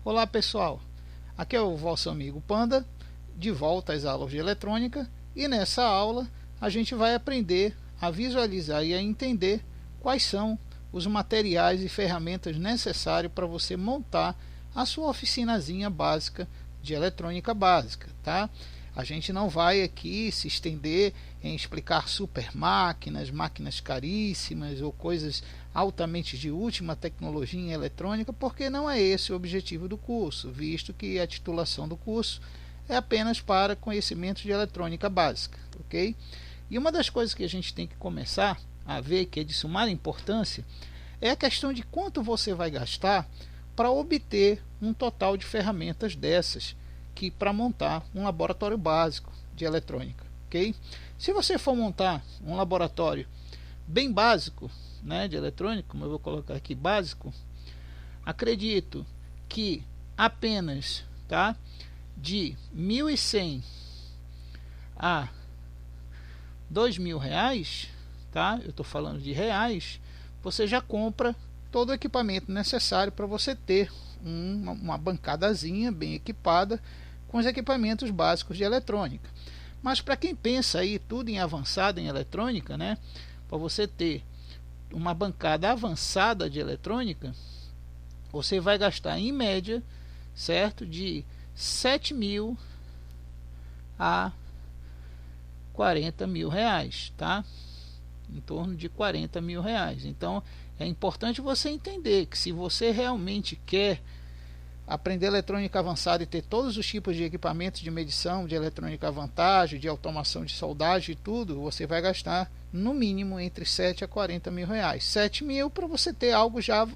Olá pessoal, aqui é o vosso amigo Panda, de volta às aulas de eletrônica, e nessa aula a gente vai aprender a visualizar e a entender quais são os materiais e ferramentas necessários para você montar a sua oficinazinha básica de eletrônica básica, tá? A gente não vai aqui se estender em explicar super máquinas, máquinas caríssimas ou coisas altamente de última tecnologia em eletrônica, porque não é esse o objetivo do curso, visto que a titulação do curso é apenas para conhecimentos de eletrônica básica, ok? E uma das coisas que a gente tem que começar a ver, que é de sumar importância, é a questão de quanto você vai gastar para obter um total de ferramentas dessas, que para montar um laboratório básico de eletrônica, ok? Se você for montar um laboratório bem básico, né, de eletrônica, como eu vou colocar aqui básico, acredito que apenas, tá, de 1.100 a R$ 2.000, tá? Eu estou falando de reais. Você já compra todo o equipamento necessário para você ter uma bancadazinha bem equipada com os equipamentos básicos de eletrônica. Mas para quem pensa aí tudo em avançado em eletrônica, né, para você ter uma bancada avançada de eletrônica, você vai gastar em média, certo, de 7.000 a R$ 40.000, tá? Em torno de R$ 40.000. Então é importante você entender que se você realmente quer aprender eletrônica avançada e ter todos os tipos de equipamentos de medição, de eletrônica à vantagem, de automação de soldagem e tudo, você vai gastar no mínimo entre 7 a R$ 40.000. 7.000 para você ter algo já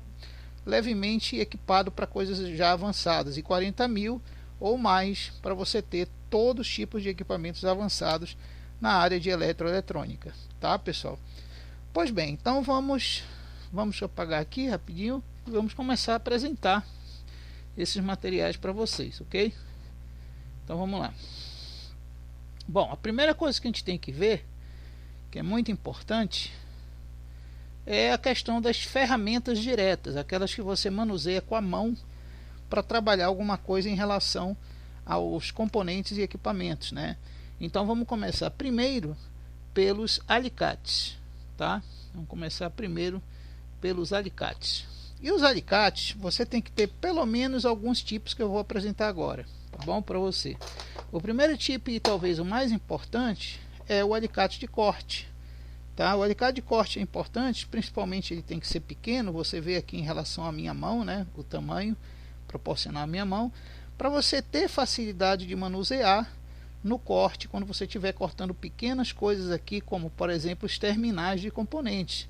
levemente equipado para coisas já avançadas, e 40.000 ou mais para você ter todos os tipos de equipamentos avançados na área de eletroeletrônica, tá pessoal? Pois bem, então vamos apagar aqui rapidinho e vamos começar a apresentar esses materiais para vocês, ok? Então vamos lá. Bom, a primeira coisa que a gente tem que ver, que é muito importante, é a questão das ferramentas diretas, aquelas que você manuseia com a mão para trabalhar alguma coisa em relação aos componentes e equipamentos, né? Então vamos começar primeiro pelos alicates, tá? Vamos começar primeiro pelos alicates. E os alicates, você tem que ter pelo menos alguns tipos que eu vou apresentar agora, tá bom, para você. O primeiro tipo, e talvez o mais importante, é o alicate de corte, tá? O alicate de corte é importante, principalmente ele tem que ser pequeno. Você vê aqui em relação à minha mão, né, o tamanho proporcional à minha mão, para você ter facilidade de manusear no corte, quando você estiver cortando pequenas coisas aqui, como por exemplo os terminais de componentes.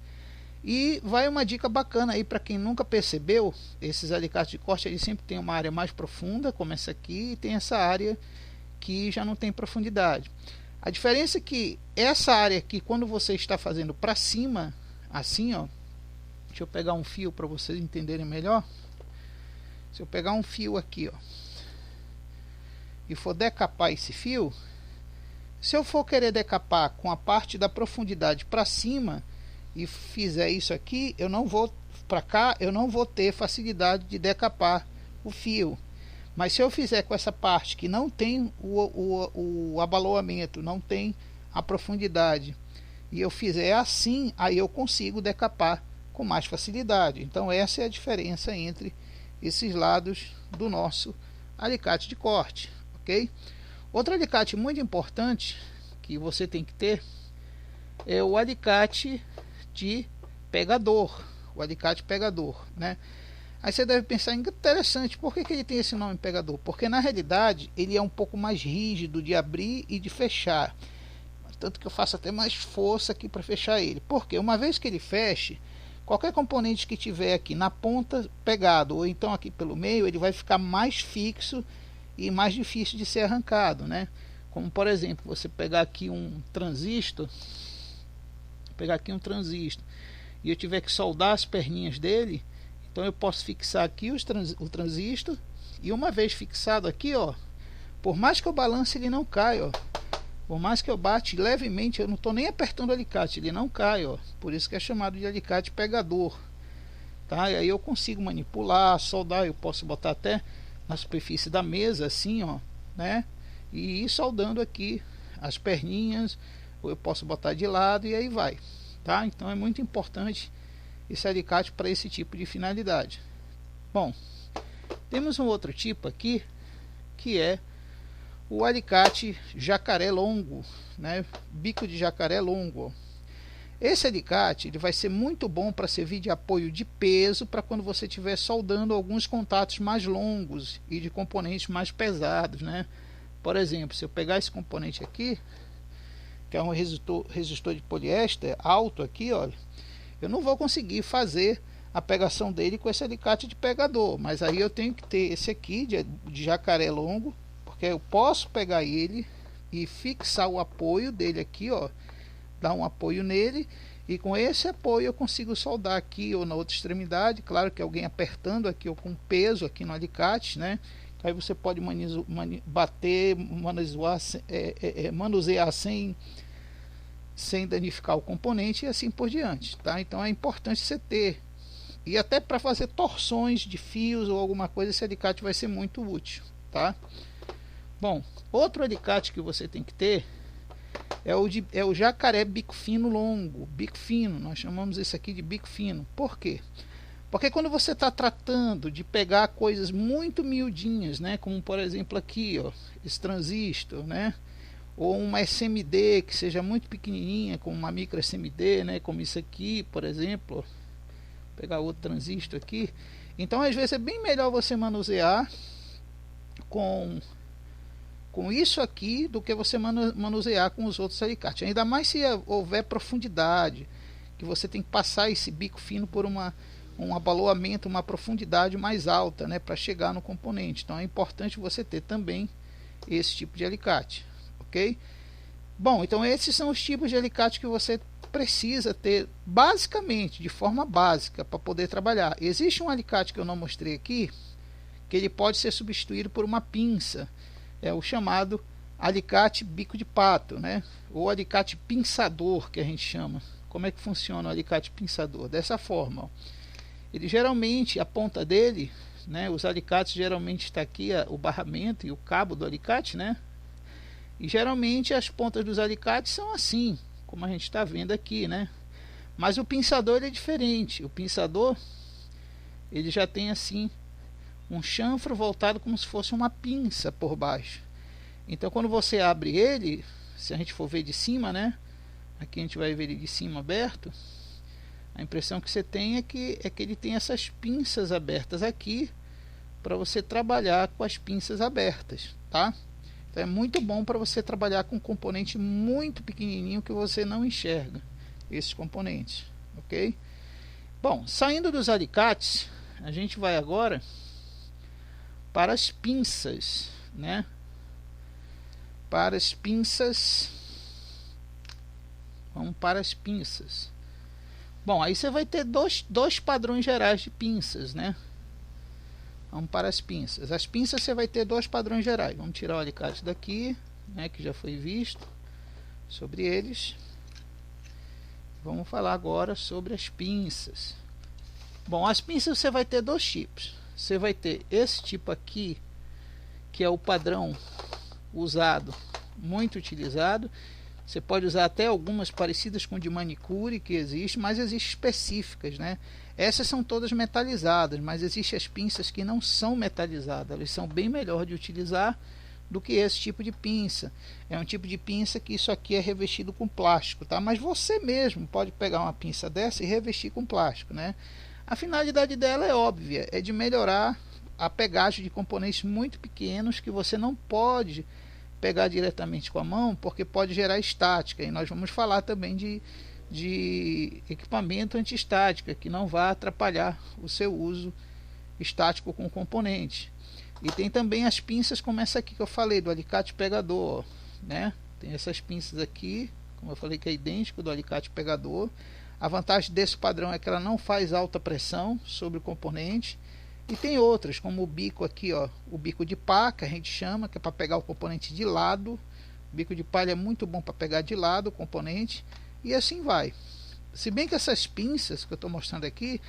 E vai uma dica bacana aí para quem nunca percebeu: esses alicates de corte eles sempre tem uma área mais profunda, como essa aqui, e tem essa área que já não tem profundidade. A diferença é que essa área aqui, quando você está fazendo para cima, assim, ó, deixa eu pegar um fio para vocês entenderem melhor. Se eu pegar um fio aqui, ó, e for decapar esse fio, se eu for querer decapar com a parte da profundidade para cima e fizer isso aqui, eu não vou para cá, eu não vou ter facilidade de decapar o fio. Mas se eu fizer com essa parte que não tem o abaloamento, não tem a profundidade, e eu fizer assim, aí eu consigo decapar com mais facilidade. Então essa é a diferença entre esses lados do nosso alicate de corte, ok? Outro alicate muito importante que você tem que ter é o alicate de pegador, o alicate pegador, né? Aí você deve pensar, interessante, por que ele tem esse nome pegador? Porque na realidade ele é um pouco mais rígido de abrir e de fechar, tanto que eu faço até mais força aqui para fechar ele, porque uma vez que ele feche, qualquer componente que tiver aqui na ponta pegado, ou então aqui pelo meio, ele vai ficar mais fixo e mais difícil de ser arrancado, né? Como por exemplo, você pegar aqui um transistor, e eu tiver que soldar as perninhas dele, então eu posso fixar aqui o transistor, e uma vez fixado aqui, ó, por mais que eu balance ele não cai, ó. Por mais que eu bate levemente, eu não estou nem apertando o alicate, ele não cai, ó. Por isso que é chamado de alicate pegador, tá? E aí eu consigo manipular, soldar, eu posso botar até na superfície da mesa, assim, ó, né? E ir soldando aqui as perninhas, ou eu posso botar de lado e aí vai, tá? Então é muito importante esse alicate para esse tipo de finalidade. Bom, temos um outro tipo aqui, que é o alicate jacaré longo, né? Bico de jacaré longo. Esse alicate ele vai ser muito bom para servir de apoio de peso para quando você estiver soldando alguns contatos mais longos e de componentes mais pesados, né? Por exemplo, se eu pegar esse componente aqui, que é um resistor de poliéster alto aqui, olha, eu não vou conseguir fazer a pegação dele com esse alicate de pegador, mas aí eu tenho que ter esse aqui de jacaré longo, porque eu posso pegar ele e fixar o apoio dele aqui, ó, dar um apoio nele, e com esse apoio eu consigo soldar aqui ou na outra extremidade, claro que alguém apertando aqui ou com peso aqui no alicate, né? Aí você pode bater, manusear sem danificar o componente e assim por diante, tá? Então é importante você ter, e até para fazer torções de fios ou alguma coisa, esse alicate vai ser muito útil, tá? Bom, outro alicate que você tem que ter é o jacaré bico fino longo, bico fino, nós chamamos isso aqui de bico fino. Por quê? Porque quando você está tratando de pegar coisas muito miudinhas, né, como por exemplo aqui, ó, esse transistor, né, ou uma SMD que seja muito pequenininha, como uma micro SMD, né, como isso aqui, por exemplo, ó, vou pegar outro transistor aqui. Então às vezes é bem melhor você manusear com isso aqui do que você manusear com os outros alicates, ainda mais se houver profundidade, que você tem que passar esse bico fino por um abaloamento, uma profundidade mais alta, né, para chegar no componente. Então é importante você ter também esse tipo de alicate, ok? Bom, então esses são os tipos de alicate que você precisa ter basicamente, de forma básica, para poder trabalhar. Existe um alicate que eu não mostrei aqui, que ele pode ser substituído por uma pinça, é o chamado alicate bico de pato, né? Ou alicate pinçador, que a gente chama. Como é que funciona o alicate pinçador? Dessa forma, ó. Ele geralmente, a ponta dele, né, os alicates geralmente está aqui o barramento e o cabo do alicate, né? E geralmente as pontas dos alicates são assim, como a gente está vendo aqui, né? Mas o pinçador ele é diferente. O pinçador ele já tem assim um chanfro voltado como se fosse uma pinça por baixo. Então quando você abre ele, se a gente for ver de cima, né? Aqui a gente vai ver ele de cima aberto. A impressão que você tem é que ele tem essas pinças abertas aqui para você trabalhar com as pinças abertas, tá? Então é muito bom para você trabalhar com um componente muito pequenininho que você não enxerga esses componentes, ok? Bom, saindo dos alicates, a gente vai agora para as pinças, né? Para as pinças, vamos para as pinças. Bom, aí você vai ter dois padrões gerais de pinças, né? Vamos para as pinças. As pinças você vai ter dois padrões gerais. Vamos tirar o alicate daqui, né, que já foi visto sobre eles. Vamos falar agora sobre as pinças. Bom, as pinças você vai ter dois tipos. Você vai ter esse tipo aqui, que é o padrão usado, muito utilizado. Você pode usar até algumas parecidas com de manicure que existe, mas existem específicas, né? Essas são todas metalizadas, mas existem as pinças que não são metalizadas. Elas são bem melhor de utilizar do que esse tipo de pinça. É um tipo de pinça que isso aqui é revestido com plástico, tá? Mas você mesmo pode pegar uma pinça dessa e revestir com plástico, né? A finalidade dela é óbvia, é de melhorar a pegagem de componentes muito pequenos que você não pode pegar diretamente com a mão, porque pode gerar estática, e nós vamos falar também de equipamento anti-estática, que não vai atrapalhar o seu uso estático com o componente. E tem também as pinças como essa aqui que eu falei, do alicate pegador, né? Tem essas pinças aqui, como eu falei, que é idêntico do alicate pegador. A vantagem desse padrão é que ela não faz alta pressão sobre o componente. E tem outras, como o bico aqui, ó, o bico de pá, que a gente chama, que é para pegar o componente de lado. O bico de palha é muito bom para pegar de lado o componente, e assim vai. Se bem que essas pinças que eu estou mostrando aqui,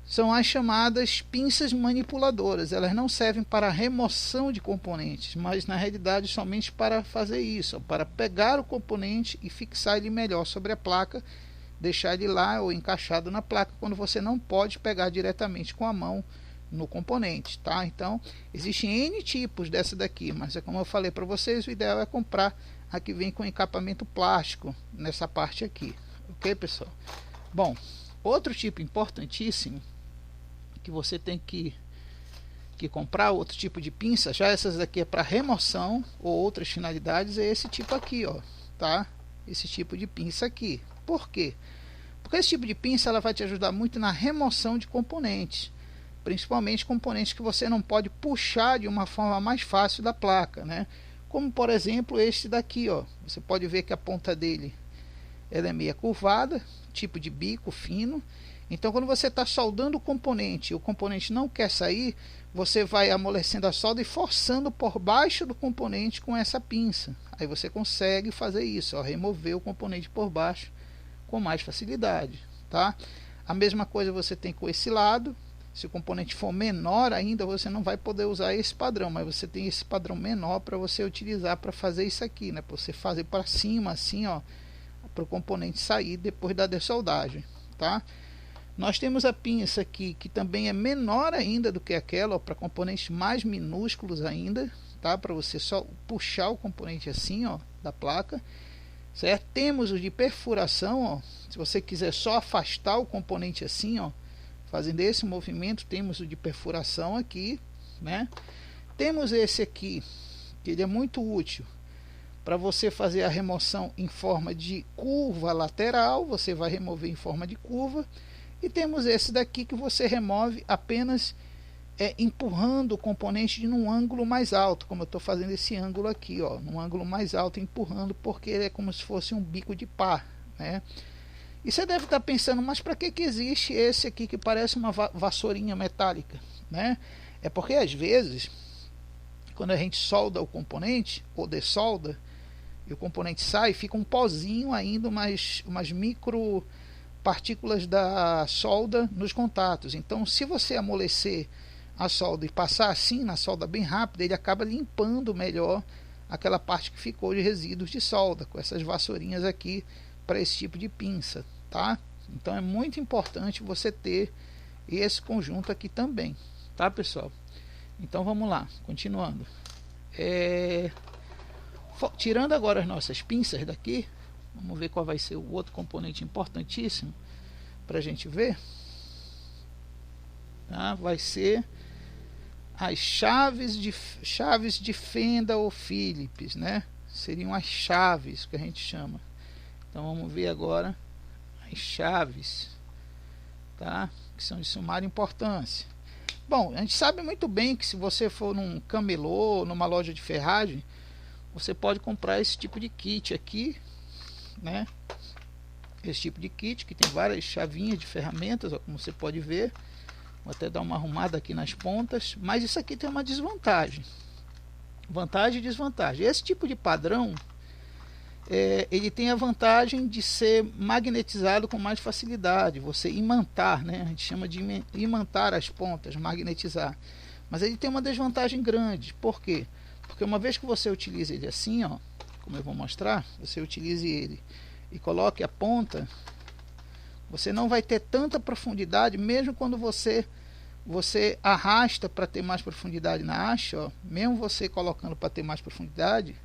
são as chamadas pinças manipuladoras. Elas não servem para remoção de componentes, mas na realidade somente para fazer isso, para pegar o componente e fixar ele melhor sobre a placa, deixar ele lá ou encaixado na placa, quando você não pode pegar diretamente com a mão no componente, tá? Então existem N tipos dessa daqui, mas é como eu falei para vocês, o ideal é comprar a que vem com encapamento plástico nessa parte aqui, ok, pessoal? Bom, outro tipo importantíssimo que você tem que comprar, outro tipo de pinça, já essas daqui é para remoção ou outras finalidades, é esse tipo aqui, ó, tá? Esse tipo de pinça aqui. Por quê? Porque esse tipo de pinça ela vai te ajudar muito na remoção de componentes, principalmente componentes que você não pode puxar de uma forma mais fácil da placa, né? Como por exemplo este daqui, ó. Você pode ver que a ponta dele ela é meia curvada, tipo de bico fino. Então quando você está soldando o componente e o componente não quer sair, você vai amolecendo a solda e forçando por baixo do componente com essa pinça. Aí você consegue fazer isso, ó, remover o componente por baixo com mais facilidade, tá? A mesma coisa você tem com esse lado. Se o componente for menor ainda, você não vai poder usar esse padrão, mas você tem esse padrão menor para você utilizar para fazer isso aqui, né? Para você fazer para cima assim, ó, para o componente sair depois da dessoldagem, tá? Nós temos a pinça aqui que também é menor ainda do que aquela, para componentes mais minúsculos ainda, tá? Para você só puxar o componente assim, ó, da placa, certo? Temos os de perfuração, ó, se você quiser só afastar o componente assim, ó, fazendo esse movimento, temos o de perfuração aqui, né? Temos esse aqui, que ele é muito útil para você fazer a remoção em forma de curva lateral, você vai remover em forma de curva. E temos esse daqui que você remove apenas empurrando o componente de um ângulo mais alto, como eu estou fazendo esse ângulo aqui, ó, num ângulo mais alto, empurrando, porque ele é como se fosse um bico de pá, né? E você deve estar pensando, mas para que existe esse aqui que parece uma vassourinha metálica, né? É porque às vezes, quando a gente solda o componente, ou dessolda, e o componente sai, fica um pozinho ainda, umas micro partículas da solda nos contatos. Então se você amolecer a solda e passar assim na solda bem rápido, ele acaba limpando melhor aquela parte que ficou de resíduos de solda, com essas vassourinhas aqui para esse tipo de pinça, tá? Então é muito importante você ter esse conjunto aqui também, tá, pessoal? Então vamos lá, continuando. Tirando agora as nossas pinças daqui, vamos ver qual vai ser o outro componente importantíssimo para a gente ver, tá? Vai ser as chaves de fenda ou Phillips, né? Seriam as chaves que a gente chama. Então vamos ver agora as chaves, tá? Que são de sumária importância. Bom, a gente sabe muito bem que se você for num camelô, numa loja de ferragem, você pode comprar esse tipo de kit aqui, né? Esse tipo de kit que tem várias chavinhas de ferramentas, ó, como você pode ver. Vou até dar uma arrumada aqui nas pontas, mas isso aqui tem uma desvantagem. Vantagem e desvantagem. Esse tipo de padrão, ele tem a vantagem de ser magnetizado com mais facilidade, você imantar, né? A gente chama de imantar as pontas, magnetizar. Mas ele tem uma desvantagem grande. Por quê? Porque uma vez que você utiliza ele assim, ó, como eu vou mostrar, você utilize ele e coloque a ponta, você não vai ter tanta profundidade, mesmo quando você arrasta para ter mais profundidade na haste, ó, mesmo você colocando para ter mais profundidade,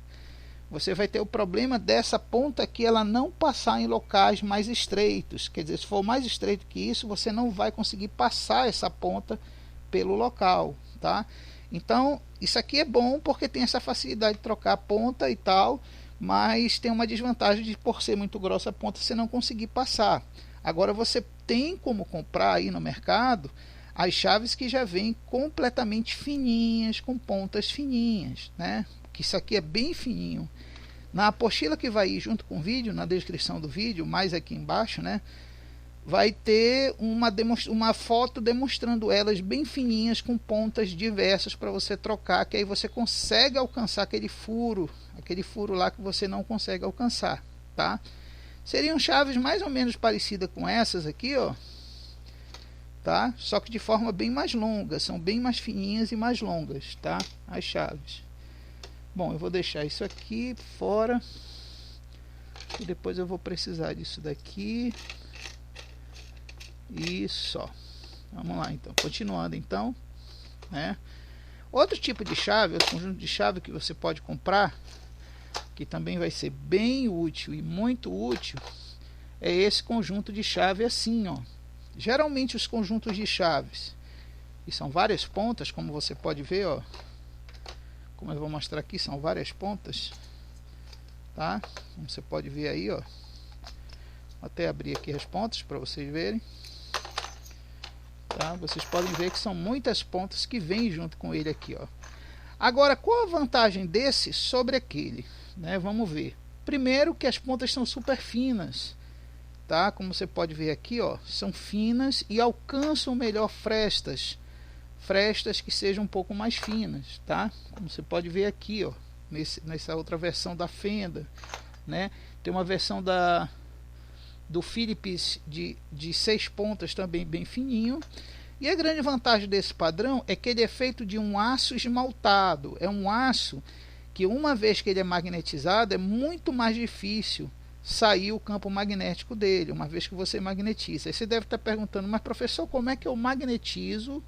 você vai ter o problema dessa ponta aqui ela não passar em locais mais estreitos. Quer dizer, se for mais estreito que isso, você não vai conseguir passar essa ponta pelo local, tá? Então isso aqui é bom porque tem essa facilidade de trocar a ponta e tal, mas tem uma desvantagem de, por ser muito grossa a ponta, você não conseguir passar. Agora você tem como comprar aí no mercado as chaves que já vêm completamente fininhas, com pontas fininhas, né? Que isso aqui é bem fininho. Na apostila que vai ir junto com o vídeo, na descrição do vídeo, mais aqui embaixo, né, vai ter uma foto demonstrando elas bem fininhas, com pontas diversas para você trocar, que aí você consegue alcançar aquele furo lá que você não consegue alcançar, tá? Seriam chaves mais ou menos parecidas com essas aqui, ó, tá? Só que de forma bem mais longa, são bem mais fininhas e mais longas, tá? As chaves. Bom, eu vou deixar isso aqui fora e depois eu vou precisar disso daqui e só. Vamos lá então, continuando então, né? Outro tipo de chave, outro conjunto de chave que você pode comprar, que também vai ser bem útil e muito útil, é esse conjunto de chave assim, ó. Geralmente os conjuntos de chaves, e são várias pontas, como você pode ver, ó, como eu vou mostrar aqui, são várias pontas, tá? Como você pode ver aí, ó. Vou até abrir aqui as pontas para vocês verem, tá? Vocês podem ver que são muitas pontas que vêm junto com ele aqui, ó. Agora, qual a vantagem desse sobre aquele, né? Vamos ver. Primeiro que as pontas são super finas, tá? Como você pode ver aqui, ó, são finas e alcançam melhor frestas que sejam um pouco mais finas, tá? Como você pode ver aqui, ó, nessa outra versão da fenda, né? Tem uma versão do Philips de 6 pontas também bem fininho. E a grande vantagem desse padrão é que ele é feito de um aço esmaltado. É um aço que, uma vez que ele é magnetizado, é muito mais difícil sair o campo magnético dele, uma vez que você magnetiza. Aí você deve estar perguntando, mas professor, como é que eu magnetizo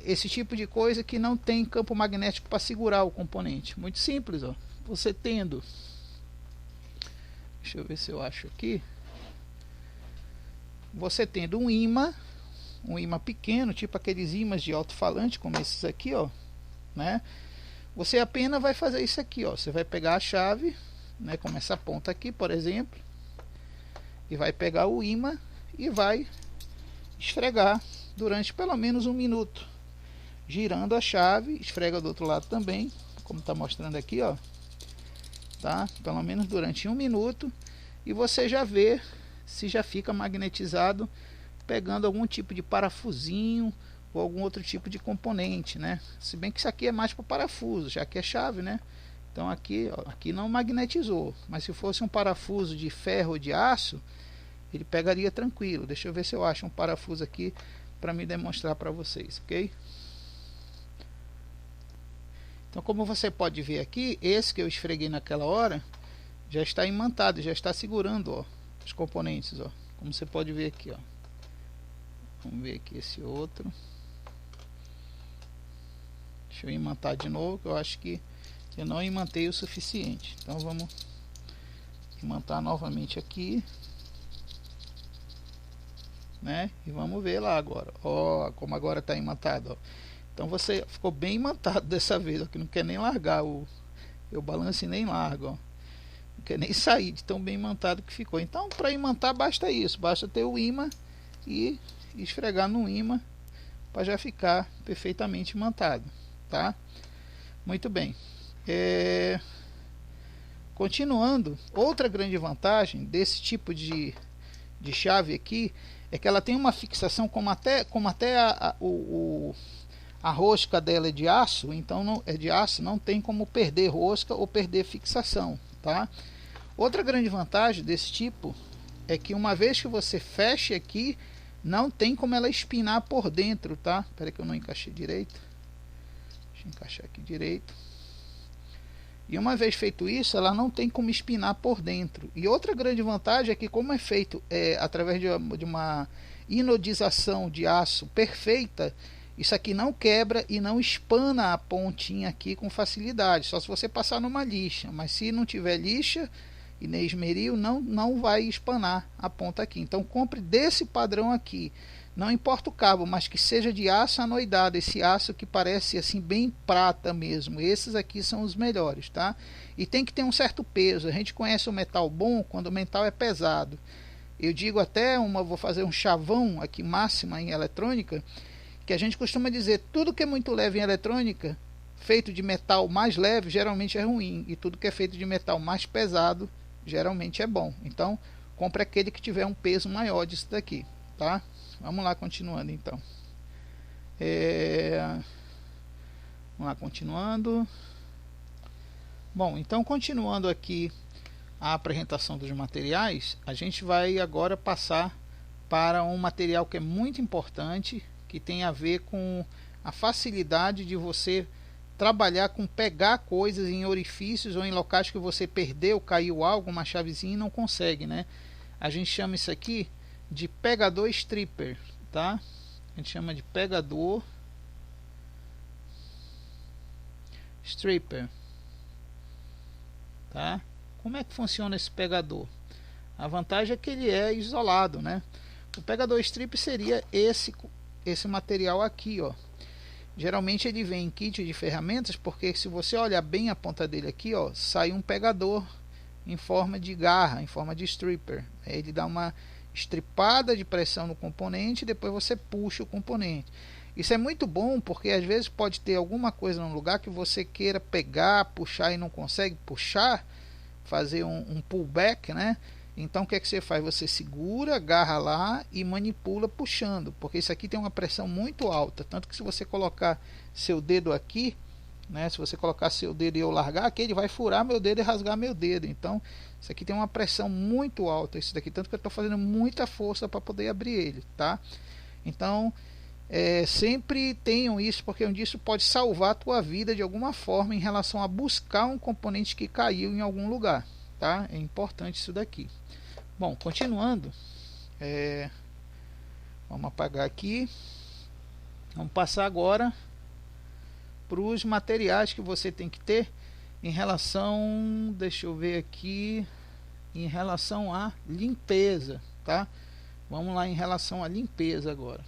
esse tipo de coisa que não tem campo magnético para segurar o componente? Muito simples, ó. Você tendo, deixa eu ver se eu acho aqui, você tendo um ímã pequeno, tipo aqueles ímãs de alto-falante, como esses aqui, ó, né? Você apenas vai fazer isso aqui, ó. Você vai pegar a chave, né, como essa ponta aqui, por exemplo, e vai pegar o ímã e vai esfregar durante pelo menos 1 minuto, girando a chave. Esfrega do outro lado também, como está mostrando aqui, ó, tá? Pelo menos durante 1 minuto, e você já vê se já fica magnetizado, pegando algum tipo de parafusinho ou algum outro tipo de componente, né? Se bem que isso aqui é mais para parafuso, já que é chave, né? Então aqui, ó, aqui não magnetizou, mas se fosse um parafuso de ferro ou de aço, ele pegaria tranquilo. Deixa eu ver se eu acho um parafuso aqui para me demonstrar para vocês, ok? Então, como você pode ver aqui, esse que eu esfreguei naquela hora já está imantado, já está segurando, ó, os componentes, ó, como você pode ver aqui, ó. Vamos ver aqui esse outro. Deixa eu imantar de novo, que eu acho que eu não imantei o suficiente. Então vamos imantar novamente aqui, né? E vamos ver lá agora. Ó, como agora está imantado, ó. Então você ficou bem imantado dessa vez, ó, que não quer nem largar eu balance nem largo, ó. Não quer nem sair de tão bem imantado que ficou. Então, para imantar basta isso, basta ter o ímã e esfregar no ímã para já ficar perfeitamente imantado, tá? Muito bem. Continuando, outra grande vantagem desse tipo de chave aqui é que ela tem uma fixação, como até a rosca dela é de aço, então não tem como perder rosca ou perder fixação, tá? Outra grande vantagem desse tipo é que, uma vez que você feche aqui, não tem como ela espinar por dentro, tá? Espera que eu não encaixei direito. Deixa eu encaixar aqui direito. E uma vez feito isso, ela não tem como espinar por dentro. E outra grande vantagem é que, como é feito através de uma inodização de aço perfeita, isso aqui não quebra e não espana a pontinha aqui com facilidade, só se você passar numa lixa. Mas se não tiver lixa e nem esmeril, não vai espanar a ponta aqui. Então compre desse padrão aqui, não importa o cabo, mas que seja de aço anoidado, esse aço que parece assim bem prata mesmo. Esses aqui são os melhores, tá? E tem que ter um certo peso. A gente conhece o metal bom quando o metal é pesado. Eu digo até vou fazer um chavão aqui, máxima em eletrônica, que a gente costuma dizer: tudo que é muito leve em eletrônica, feito de metal mais leve, geralmente é ruim, e tudo que é feito de metal mais pesado, geralmente é bom. Então compre aquele que tiver um peso maior disso daqui, tá? Vamos lá, continuando então. Vamos lá, continuando. Bom, então, continuando aqui a apresentação dos materiais, a gente vai agora passar para um material que é muito importante, que tem a ver com a facilidade de você trabalhar com pegar coisas em orifícios ou em locais que você perdeu, caiu algo, uma chavezinha e não consegue, né? A gente chama isso aqui de pegador stripper, tá? A gente chama de pegador stripper, tá? Como é que funciona esse pegador? A vantagem é que ele é isolado, né? O pegador strip seria esse material aqui, ó. Geralmente ele vem em kit de ferramentas, porque se você olhar bem a ponta dele aqui, ó, sai um pegador em forma de garra, em forma de stripper. Ele dá uma estripada de pressão no componente e depois você puxa o componente. Isso é muito bom, porque às vezes pode ter alguma coisa no lugar que você queira pegar, puxar e não consegue puxar, fazer um pullback, né? Então o que é que você faz? Você segura, agarra lá e manipula puxando, porque isso aqui tem uma pressão muito alta, tanto que se você colocar seu dedo aqui, né, se você colocar seu dedo e eu largar aqui, ele vai furar meu dedo e rasgar meu dedo. Então isso aqui tem uma pressão muito alta, isso daqui, tanto que eu estou fazendo muita força para poder abrir ele, tá? Então sempre tenham isso, porque um dia isso pode salvar a tua vida de alguma forma em relação a buscar um componente que caiu em algum lugar, tá? É importante isso daqui. Bom, continuando, vamos apagar aqui. Vamos passar agora para os materiais que você tem que ter em relação, deixa eu ver aqui, em relação à limpeza, tá? Vamos lá em relação à limpeza agora,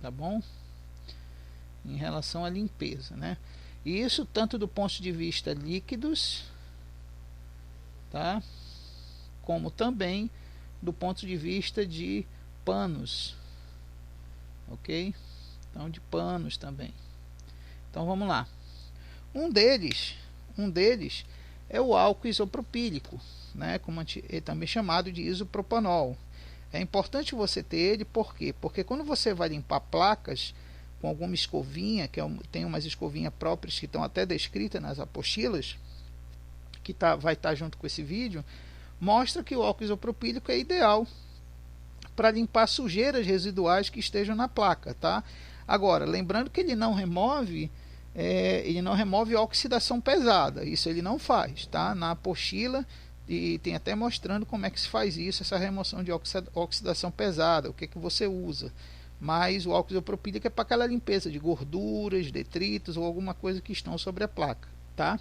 tá bom? Em relação à limpeza, né? E isso tanto do ponto de vista líquidos, tá? Como também do ponto de vista de panos, ok? Então de panos também. Então vamos lá. Um deles é o álcool isopropílico, né? Como é também chamado de isopropanol. É importante você ter ele, por quê? Porque quando você vai limpar placas com alguma escovinha, tem umas escovinhas próprias que estão até descritas nas apostilas, que vai estar junto com esse vídeo, mostra que o álcool isopropílico é ideal para limpar sujeiras residuais que estejam na placa, tá? Agora, lembrando que ele não remove oxidação pesada, isso ele não faz, tá? Na apostila e tem até mostrando como é que se faz isso, essa remoção de oxidação pesada, o que que você usa. Mas o álcool isopropílico é para aquela limpeza de gorduras, detritos ou alguma coisa que estão sobre a placa, tá?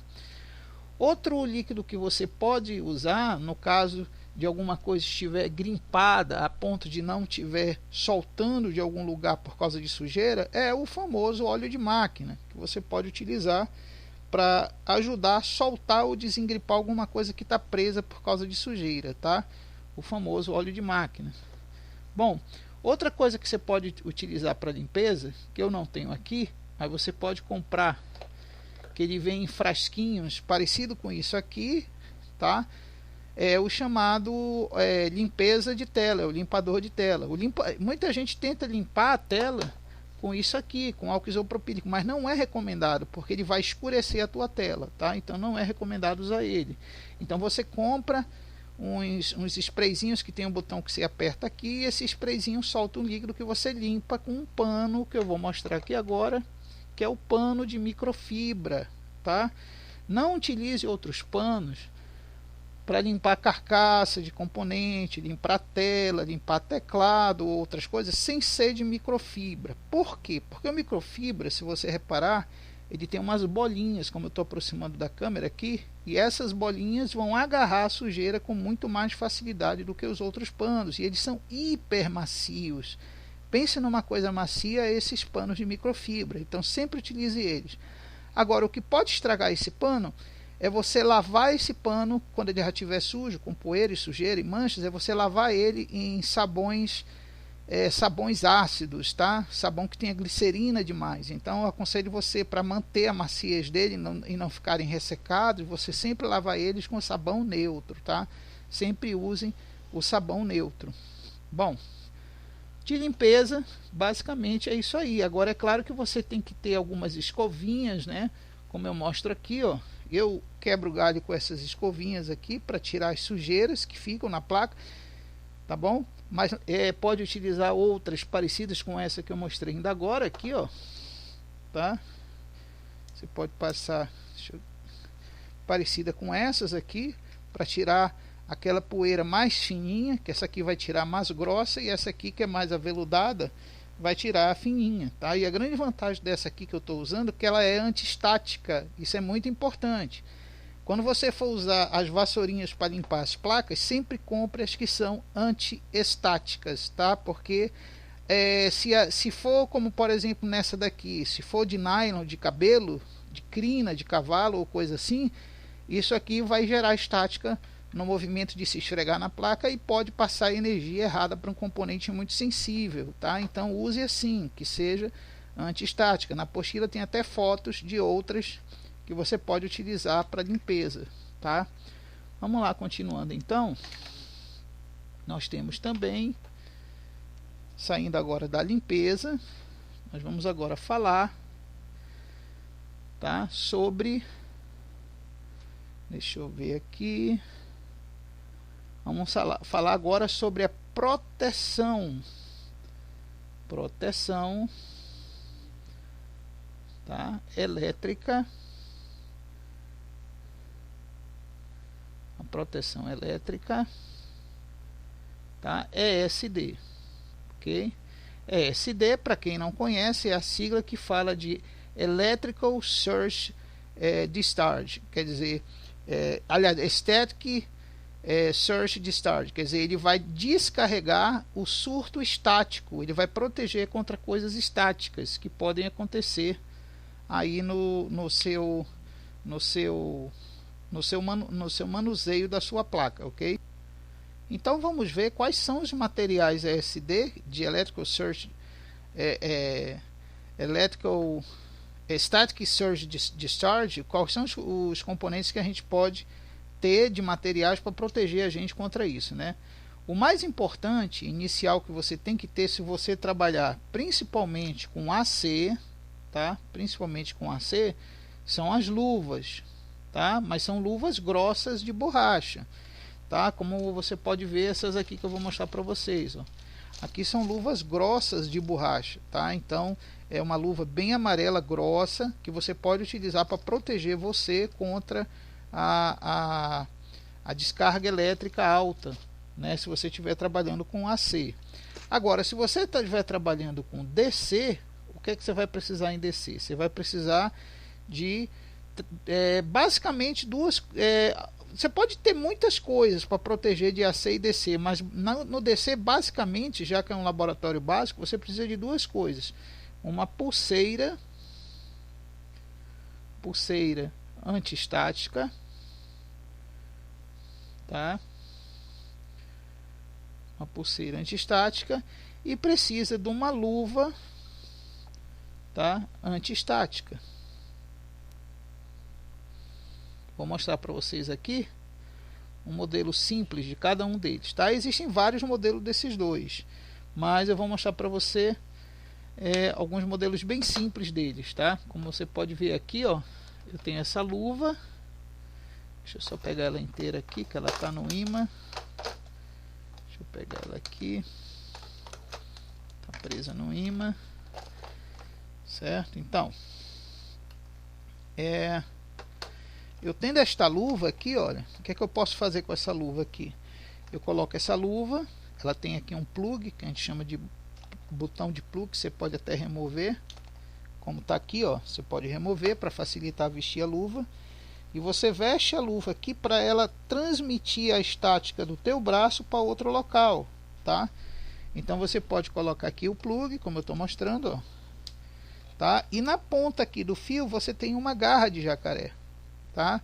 Outro líquido que você pode usar no caso de alguma coisa estiver grimpada a ponto de não estiver soltando de algum lugar por causa de sujeira, é o famoso óleo de máquina, que você pode utilizar para ajudar a soltar ou desengripar alguma coisa que está presa por causa de sujeira, tá? O famoso óleo de máquina. Bom, outra coisa que você pode utilizar para limpeza, que eu não tenho aqui, mas você pode comprar, que ele vem em frasquinhos parecido com isso aqui, tá? É o chamado limpeza de tela, é o limpador de tela. Muita gente tenta limpar a tela com isso aqui, com álcool isopropílico, mas não é recomendado, porque ele vai escurecer a tua tela, tá? Então não é recomendado usar ele. Então você compra uns sprayzinhos que tem um botão que você aperta aqui, e esse sprayzinho solta um líquido que você limpa com um pano, que eu vou mostrar aqui agora, que é o pano de microfibra, tá? Não utilize outros panos para limpar carcaça de componente, limpar tela, limpar teclado, outras coisas, sem ser de microfibra. Por quê? Porque o microfibra, se você reparar, ele tem umas bolinhas, como eu estou aproximando da câmera aqui, e essas bolinhas vão agarrar a sujeira com muito mais facilidade do que os outros panos, e eles são hiper macios. Pense numa coisa macia, esses panos de microfibra, então sempre utilize eles. Agora, o que pode estragar esse pano é você lavar esse pano quando ele já estiver sujo, com poeira e sujeira e manchas, é você lavar ele em sabões ácidos, tá? Sabão que tenha glicerina demais. Então eu aconselho você, para manter a maciez dele e não ficarem ressecados, você sempre lavar eles com sabão neutro, tá? Sempre usem o sabão neutro. Bom, de limpeza, basicamente é isso aí. Agora é claro que você tem que ter algumas escovinhas, né? Como eu mostro aqui, ó. Eu quebro o galho com essas escovinhas aqui para tirar as sujeiras que ficam na placa, tá bom? mas pode utilizar outras parecidas com essa que eu mostrei ainda agora aqui, ó, tá? Você pode passar parecida com essas aqui para tirar aquela poeira mais fininha, que essa aqui vai tirar mais grossa, e essa aqui que é mais aveludada vai tirar a fininha, tá? E a grande vantagem dessa aqui que eu estou usando é que ela é antiestática. Isso é muito importante. Quando você for usar as vassourinhas para limpar as placas, sempre compre as que são antiestáticas, tá? Porque se for como por exemplo nessa daqui, se for de nylon, de cabelo, de crina, de cavalo ou coisa assim, isso aqui vai gerar estática no movimento de se esfregar na placa e pode passar energia errada para um componente muito sensível, tá? Então use assim, que seja antiestática. Na apostila tem até fotos de outras que você pode utilizar para limpeza, tá? Vamos lá, continuando então. Nós temos também, saindo agora da limpeza, nós vamos agora falar, tá, sobre, deixa eu ver aqui, vamos falar agora sobre a proteção, tá, elétrica, a proteção elétrica, tá, ESD, ok? ESD, para quem não conhece, é a sigla que fala de Electrical Surge Discharge, quer dizer, aliás, Static Surge Discharge, quer dizer, ele vai descarregar o surto estático, ele vai proteger contra coisas estáticas que podem acontecer aí no seu manuseio da sua placa, ok? Então vamos ver quais são os materiais ESD de Electrical Surge Static Surge Discharge, quais são os componentes que a gente pode ter de materiais para proteger a gente contra isso, né? O mais importante, inicial, que você tem que ter se você trabalhar principalmente com AC, tá? Principalmente com AC, são as luvas, tá? Mas são luvas grossas de borracha, tá? Como você pode ver essas aqui que eu vou mostrar para vocês, ó. Aqui são luvas grossas de borracha, tá? Então é uma luva bem amarela, grossa, que você pode utilizar para proteger você contra a descarga elétrica alta, né? Se você estiver trabalhando com AC. Agora, se você estiver trabalhando com DC, o que é que você vai precisar em DC? Você vai precisar de basicamente duas. Você pode ter muitas coisas para proteger de AC e DC, mas no DC, basicamente, já que é um laboratório básico, você precisa de duas coisas: uma pulseira antiestática, tá? Uma pulseira antiestática, e precisa de uma luva, tá, antiestática. Vou mostrar para vocês aqui um modelo simples de cada um deles, tá? Existem vários modelos desses dois, mas eu vou mostrar para você alguns modelos bem simples deles, tá? Como você pode ver aqui, ó, eu tenho essa luva. Deixa eu só pegar ela inteira aqui, que ela está no imã. Deixa eu pegar ela aqui. Está presa no imã, certo? Então, eu tendo esta luva aqui, olha, o que é que eu posso fazer com essa luva aqui? Eu coloco essa luva, ela tem aqui um plug, que a gente chama de botão de plug, que você pode até remover, como está aqui, ó, você pode remover para facilitar vestir a luva, e você veste a luva aqui para ela transmitir a estática do teu braço para outro local, tá? Então você pode colocar aqui o plug, como eu estou mostrando, ó, tá? E na ponta aqui do fio você tem uma garra de jacaré, tá?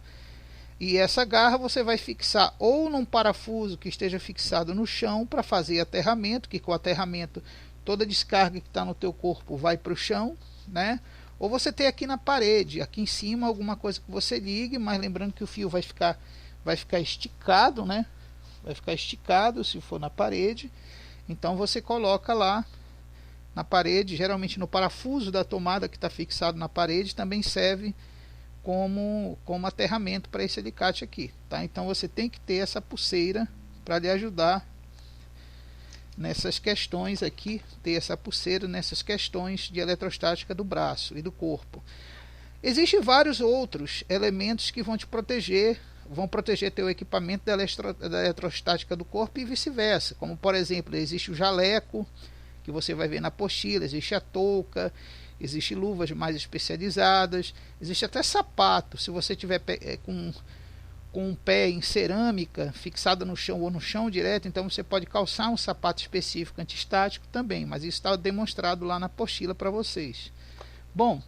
E essa garra você vai fixar ou num parafuso que esteja fixado no chão para fazer aterramento, que com o aterramento toda a descarga que está no teu corpo vai para o chão, né? Ou você tem aqui na parede, aqui em cima, alguma coisa que você ligue, mas lembrando que o fio vai ficar esticado, né? Vai ficar esticado se for na parede. Então você coloca lá na parede, geralmente no parafuso da tomada que está fixado na parede, também serve como aterramento para esse alicate aqui, tá? Então você tem que ter essa pulseira para lhe ajudar nessas questões aqui, ter essa pulseira nessas questões de eletrostática do braço e do corpo. Existem vários outros elementos que vão te proteger, vão proteger teu equipamento da eletrostática do corpo e vice-versa, como por exemplo, existe o jaleco, que você vai ver na apostila, existe a touca, existe luvas mais especializadas, existe até sapato, se você tiver com um pé em cerâmica fixado no chão ou no chão direto, então você pode calçar um sapato específico antiestático também, mas isso está demonstrado lá na apostila para vocês. Bom,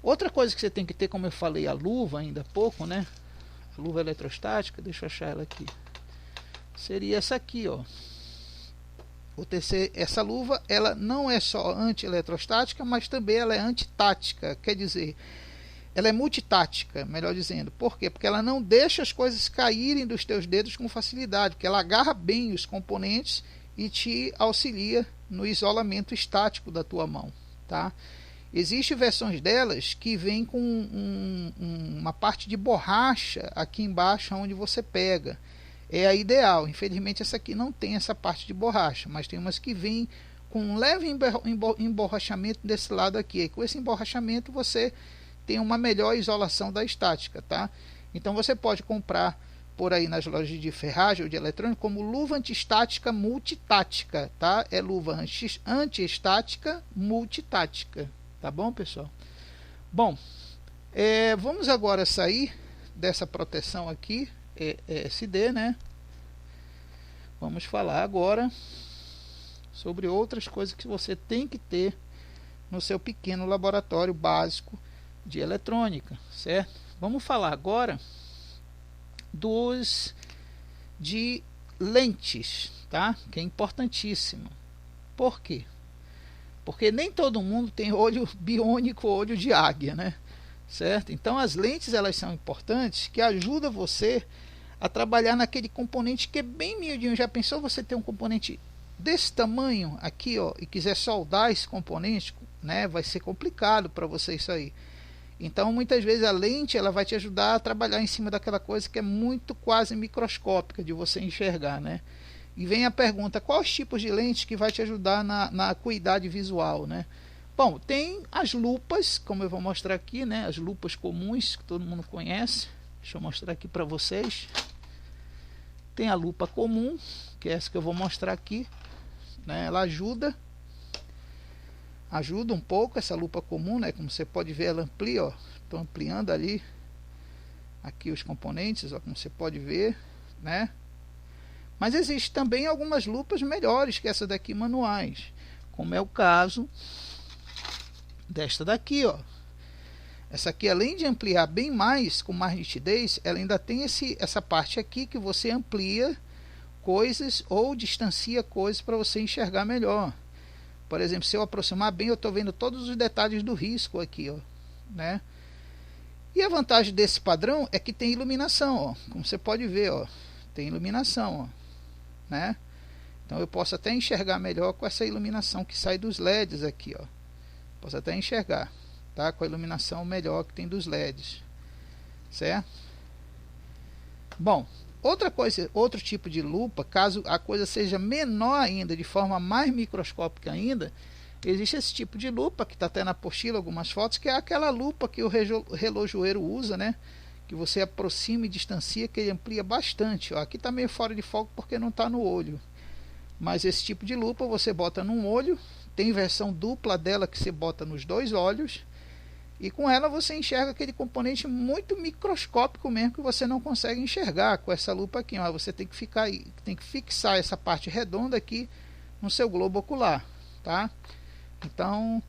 outra coisa que você tem que ter, como eu falei, a luva ainda há pouco, né? A luva eletrostática, deixa eu achar ela aqui. Seria essa aqui, ó. Essa luva, ela não é só anti-eletrostática, mas também ela é antitática, quer dizer, ela é multitática, melhor dizendo. Por quê? Porque ela não deixa as coisas caírem dos teus dedos com facilidade, porque ela agarra bem os componentes e te auxilia no isolamento estático da tua mão, tá? Existem versões delas que vem com uma parte de borracha aqui embaixo onde você pega. É a ideal. Infelizmente essa aqui não tem essa parte de borracha, mas tem umas que vêm com um leve emborrachamento desse lado aqui. E com esse emborrachamento você tem uma melhor isolação da estática, tá? Então você pode comprar por aí nas lojas de ferragem ou de eletrônico como luva antiestática multitática, tá? É luva antiestática multitática, tá bom, pessoal? Bom, vamos agora sair dessa proteção aqui, SD, né? Vamos falar agora sobre outras coisas que você tem que ter no seu pequeno laboratório básico de eletrônica, certo? Vamos falar agora de lentes, tá? Que é importantíssimo. Por quê? Porque nem todo mundo tem olho biônico, olho de águia, né? Certo? Então as lentes, elas são importantes, que ajudam você a trabalhar naquele componente que é bem miudinho. Já pensou você ter um componente desse tamanho aqui, ó, e quiser soldar esse componente, né? Vai ser complicado para você isso aí. Então muitas vezes a lente, ela vai te ajudar a trabalhar em cima daquela coisa que é muito quase microscópica de você enxergar, né? E vem a pergunta, quais tipos de lentes que vai te ajudar na acuidade visual, né? Bom, tem as lupas, como eu vou mostrar aqui, né? As lupas comuns que todo mundo conhece. Deixa eu mostrar aqui para vocês. Tem a lupa comum, que é essa que eu vou mostrar aqui, né? Ela ajuda um pouco, essa lupa comum, né? Como você pode ver, ela amplia, ó. Estou ampliando ali aqui os componentes, ó, como você pode ver, né? Mas existe também algumas lupas melhores que essa daqui, manuais, como é o caso desta daqui, ó. Essa aqui, além de ampliar bem mais, com mais nitidez, ela ainda tem essa parte aqui que você amplia coisas ou distancia coisas para você enxergar melhor. Por exemplo, se eu aproximar bem, eu estou vendo todos os detalhes do risco aqui, ó, né? E a vantagem desse padrão é que tem iluminação, ó. Como você pode ver, ó, tem iluminação, ó, né? Então eu posso até enxergar melhor com essa iluminação que sai dos LEDs aqui, ó. Posso até enxergar, tá? Com a iluminação melhor que tem dos LEDs, certo? Bom, outra coisa, outro tipo de lupa, caso a coisa seja menor ainda, de forma mais microscópica ainda, existe esse tipo de lupa que está até na apostila, algumas fotos, que é aquela lupa que o relojoeiro usa, né? Que você aproxima e distancia, que ele amplia bastante. Ó, aqui está meio fora de foco porque não está no olho. Mas esse tipo de lupa você bota num olho, tem versão dupla dela que você bota nos dois olhos, e com ela você enxerga aquele componente muito microscópico mesmo, que você não consegue enxergar com essa lupa aqui. Ó, você tem que fixar essa parte redonda aqui no seu globo ocular, tá? Então,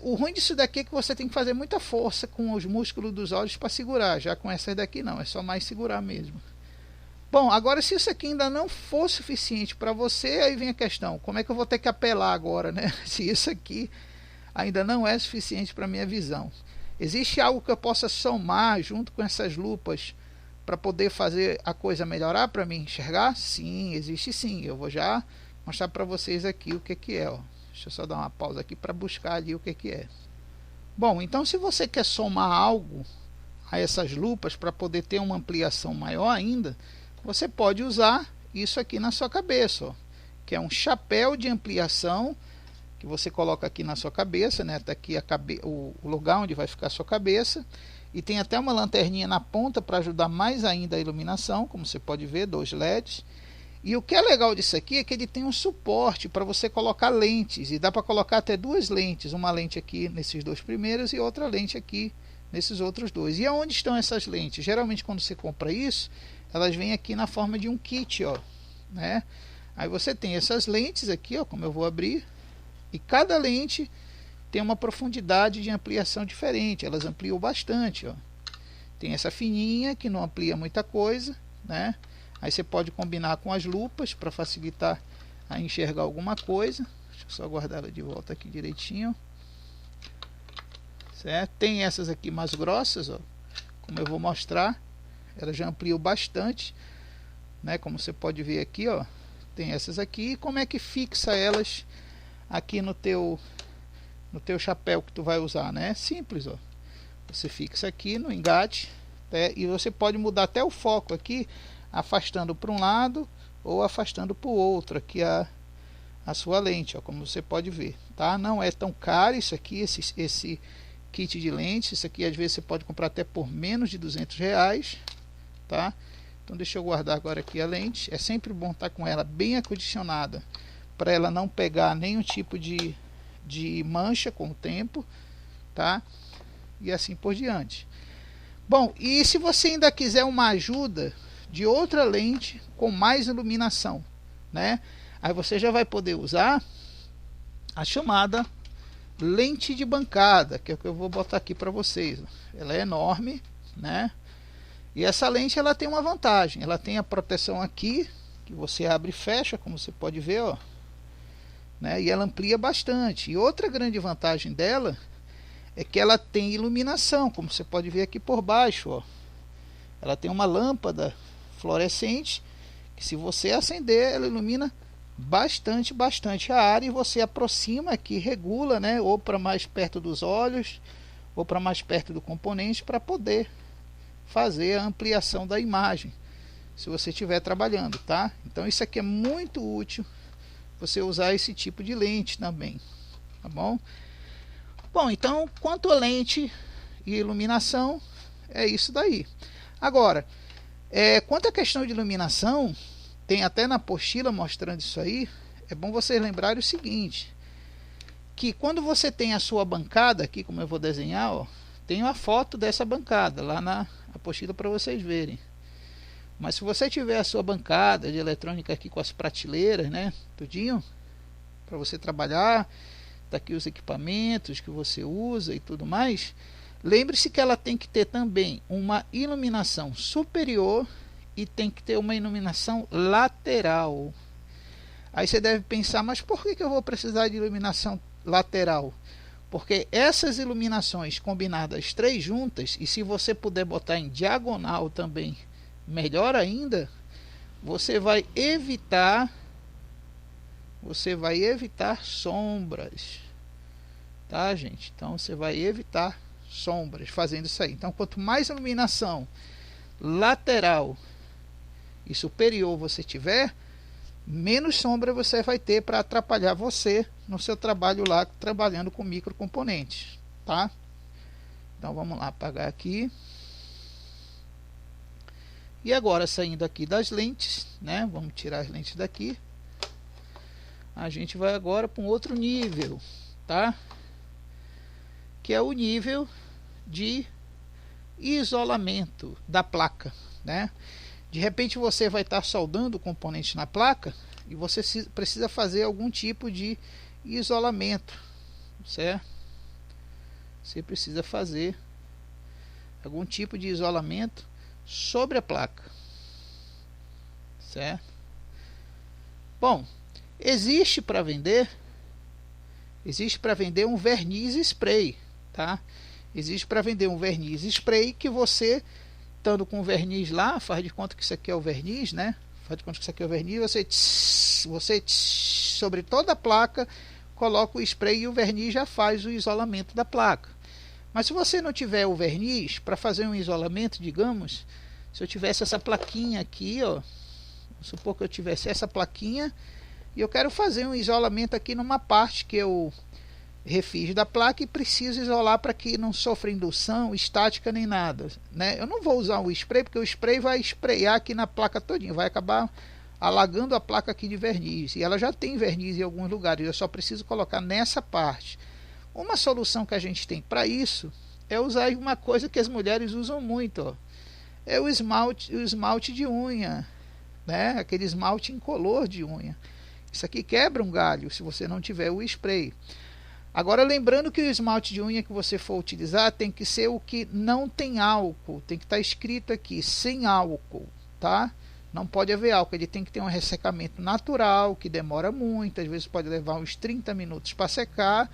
o ruim disso daqui é que você tem que fazer muita força com os músculos dos olhos para segurar. Já com essas daqui não, é só mais segurar mesmo. Bom, agora se isso aqui ainda não for suficiente para você, aí vem a questão, como é que eu vou ter que apelar agora, né? Se isso aqui ainda não é suficiente para minha visão. Existe algo que eu possa somar junto com essas lupas para poder fazer a coisa melhorar para mim enxergar? Sim, existe sim. Eu vou já mostrar para vocês aqui o que é, ó. Deixa eu só dar uma pausa aqui para buscar ali o que é. Bom, então se você quer somar algo a essas lupas para poder ter uma ampliação maior ainda, você pode usar isso aqui na sua cabeça, ó, que é um chapéu de ampliação que você coloca aqui na sua cabeça, né? Tá aqui o lugar onde vai ficar a sua cabeça, e tem até uma lanterninha na ponta para ajudar mais ainda a iluminação, como você pode ver, 2 LEDs. E o que é legal disso aqui é que ele tem um suporte para você colocar lentes, e dá para colocar até 2 lentes, uma lente aqui nesses 2 primeiros e outra lente aqui nesses outros 2. E aonde estão essas lentes? Geralmente quando você compra isso, elas vêm aqui na forma de um kit, ó, né? Aí você tem essas lentes aqui, ó, como eu vou abrir, e cada lente tem uma profundidade de ampliação diferente, elas ampliam bastante, ó. Tem essa fininha que não amplia muita coisa, né? Aí você pode combinar com as lupas para facilitar a enxergar alguma coisa. Deixa eu só guardar ela de volta aqui direitinho. Certo? Tem essas aqui mais grossas, ó, como eu vou mostrar. Ela já ampliou bastante, né? Como você pode ver aqui, ó, tem essas aqui. E como é que fixa elas aqui no teu chapéu que tu vai usar, né? É simples, ó. Você fixa aqui no engate, né? E você pode mudar até o foco aqui, afastando para um lado ou afastando para o outro aqui a sua lente, ó, como você pode ver, tá? Não é tão caro isso aqui, esse kit de lentes. Isso aqui às vezes você pode comprar até por menos de R$200, tá? Então deixa eu guardar agora aqui a lente. É sempre bom estar com ela bem acondicionada, para ela não pegar nenhum tipo de mancha com o tempo, tá? E assim por diante. Bom, e se você ainda quiser uma ajuda de outra lente com mais iluminação, né? Aí você já vai poder usar a chamada lente de bancada, que é o que eu vou botar aqui para vocês. Ela é enorme, né? E essa lente ela tem uma vantagem, ela tem a proteção aqui, que você abre e fecha, como você pode ver, ó, né? E ela amplia bastante. E outra grande vantagem dela é que ela tem iluminação, como você pode ver aqui por baixo, ó. Ela tem uma lâmpada fluorescente que, se você acender, ela ilumina bastante a área, e você aproxima aqui, regula, né, ou para mais perto dos olhos ou para mais perto do componente, para poder fazer a ampliação da imagem, se você estiver trabalhando, tá? Então isso aqui é muito útil, você usar esse tipo de lente também, tá bom? Bom, então quanto a lente e iluminação, é isso daí. Agora, quanto à questão de iluminação, tem até na apostila mostrando isso aí. É bom vocês lembrarem o seguinte, que quando você tem a sua bancada aqui, como eu vou desenhar, ó, tem uma foto dessa bancada lá na apostila para vocês verem. Mas se você tiver a sua bancada de eletrônica aqui com as prateleiras, né, tudinho, para você trabalhar, tá aqui os equipamentos que você usa e tudo mais, lembre-se que ela tem que ter também uma iluminação superior e tem que ter uma iluminação lateral. Aí você deve pensar, mas por que eu vou precisar de iluminação lateral? Porque essas iluminações combinadas 3 juntas, e se você puder botar em diagonal também, melhor ainda, você vai evitar sombras, tá, gente? Então você vai evitar sombras fazendo isso aí. Então quanto mais iluminação lateral e superior você tiver, menos sombra você vai ter para atrapalhar você no seu trabalho lá, trabalhando com microcomponentes, tá? Então vamos lá, apagar aqui. E agora, saindo aqui das lentes, né? Vamos tirar as lentes daqui. A gente vai agora para um outro nível, tá? Que é o nível de isolamento da placa, né? De repente você vai estar soldando o componente na placa e você precisa fazer algum tipo de isolamento, certo? Você precisa fazer algum tipo de isolamento sobre a placa, certo? Bom, existe para vender um verniz spray, tá? Existe para vender um verniz spray que você, estando com o verniz lá, faz de conta que isso aqui é o verniz, né? Faz de conta que isso aqui é o verniz, você sobre toda a placa coloca o spray e o verniz já faz o isolamento da placa. Mas se você não tiver o verniz para fazer um isolamento, digamos, se eu tivesse essa plaquinha aqui, ó, vamos supor que eu tivesse essa plaquinha e eu quero fazer um isolamento aqui numa parte que eu refiz da placa e preciso isolar para que não sofra indução, estática nem nada, né? Eu não vou usar o spray porque o spray vai sprayar aqui na placa todinha, vai acabar alagando a placa aqui de verniz, e ela já tem verniz em alguns lugares, eu só preciso colocar nessa parte. Uma solução que a gente tem para isso é usar uma coisa que as mulheres usam muito, ó. É o esmalte de unha, né? Aquele esmalte incolor de unha. Isso aqui quebra um galho se você não tiver o spray. Agora, lembrando que o esmalte de unha que você for utilizar tem que ser o que não tem álcool. Tem que estar escrito aqui, sem álcool, tá? Não pode haver álcool. Ele tem que ter um ressecamento natural, que demora muito. Às vezes pode levar uns 30 minutos para secar.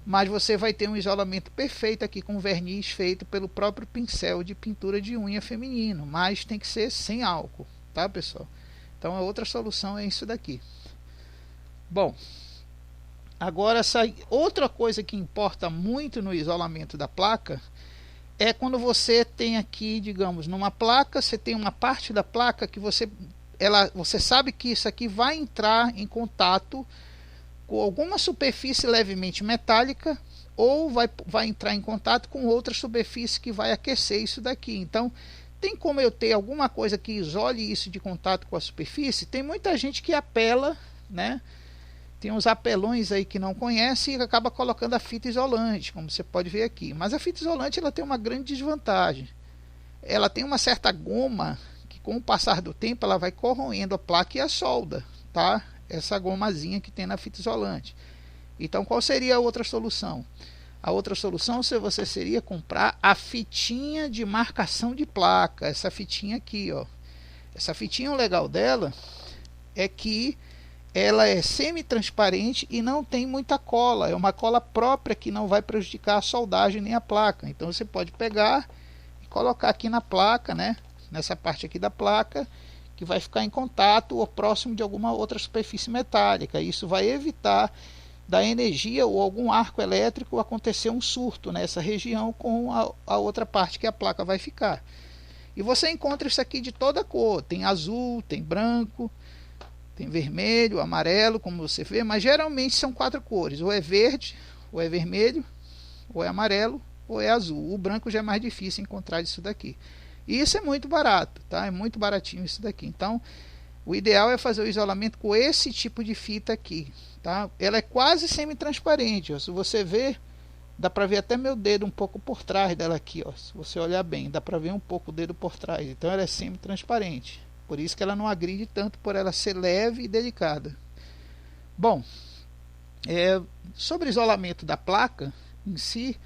Mas você vai ter um isolamento perfeito aqui com verniz feito pelo próprio pincel de pintura de unha feminino. Mas tem que ser sem álcool, tá, pessoal? Então, a outra solução é isso daqui. Bom, agora essa outra coisa que importa muito no isolamento da placa é quando você tem aqui, digamos, numa placa, você tem uma parte da placa que você sabe que isso aqui vai entrar em contato com alguma superfície levemente metálica ou vai entrar em contato com outra superfície que vai aquecer isso daqui. Então, tem como eu ter alguma coisa que isole isso de contato com a superfície? Tem muita gente que apela, né? Tem uns apelões aí que não conhece e acaba colocando a fita isolante, como você pode ver aqui. Mas a fita isolante ela tem uma grande desvantagem. Ela tem uma certa goma que com o passar do tempo ela vai corroendo a placa e a solda, tá? Essa gomazinha que tem na fita isolante. Então, qual seria a outra solução? A outra solução você seria comprar a fitinha de marcação de placa. Essa fitinha aqui, ó. Essa fitinha, o legal dela é que ela é semi-transparente e não tem muita cola. É uma cola própria que não vai prejudicar a soldagem nem a placa. Então você pode pegar e colocar aqui na placa, né? Nessa parte aqui da placa, que vai ficar em contato ou próximo de alguma outra superfície metálica. Isso vai evitar da energia ou algum arco elétrico acontecer um surto nessa região com a outra parte que a placa vai ficar. E você encontra isso aqui de toda cor. Tem azul, tem branco, tem vermelho, amarelo, como você vê, mas geralmente são 4 cores, ou é verde, ou é vermelho, ou é amarelo, ou é azul. O branco já é mais difícil encontrar isso daqui. E isso é muito barato, tá? É muito baratinho isso daqui. Então, o ideal é fazer o isolamento com esse tipo de fita aqui, tá? Ela é quase semi-transparente, ó. Se você ver, dá para ver até meu dedo um pouco por trás dela aqui, ó. Se você olhar bem, dá para ver um pouco o dedo por trás. Então, ela é semi-transparente. Por isso que ela não agride tanto, por ela ser leve e delicada. Bom, sobre o isolamento da placa em si,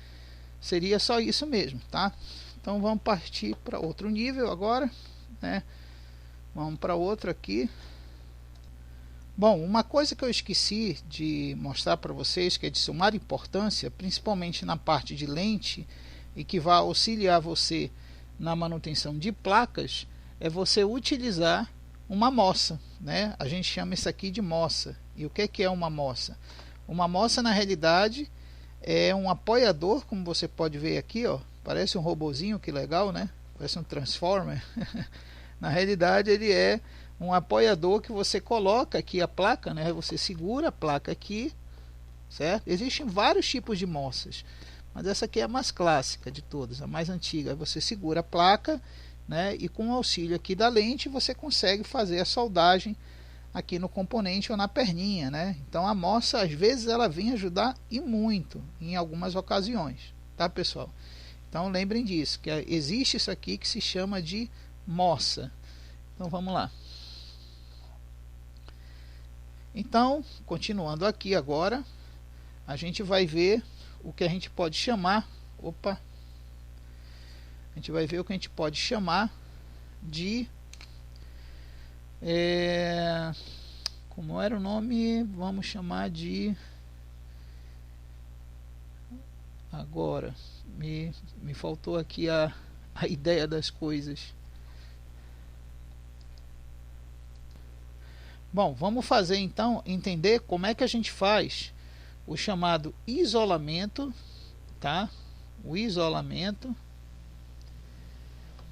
seria só isso mesmo, tá? Então vamos partir para outro nível agora, né? Vamos para outro aqui. Bom, uma coisa que eu esqueci de mostrar para vocês, que é de sumar importância, principalmente na parte de lente, e que vai auxiliar você na manutenção de placas, é você utilizar uma moça, né? A gente chama isso aqui de moça. E o que é uma moça? Uma moça, na realidade, é um apoiador, como você pode ver aqui, ó. Parece um robozinho, que legal, né? Parece um Transformer. Na realidade, ele é um apoiador que você coloca aqui a placa, né? Você segura a placa aqui, certo? Existem vários tipos de moças, mas essa aqui é a mais clássica de todas, a mais antiga. Aí você segura a placa, né? E com o auxílio aqui da lente, você consegue fazer a soldagem aqui no componente ou na perninha, né? Então a moça, às vezes, ela vem ajudar e muito em algumas ocasiões, tá, pessoal? Então lembrem disso, que existe isso aqui que se chama de moça. Então vamos lá. Então, continuando aqui agora, a gente vai ver o que a gente pode chamar, a gente vai ver o que a gente pode chamar de, como era o nome? Vamos chamar de, agora, me faltou aqui a ideia das coisas. Bom, vamos fazer então, entender como é que a gente faz o chamado isolamento, tá? O isolamento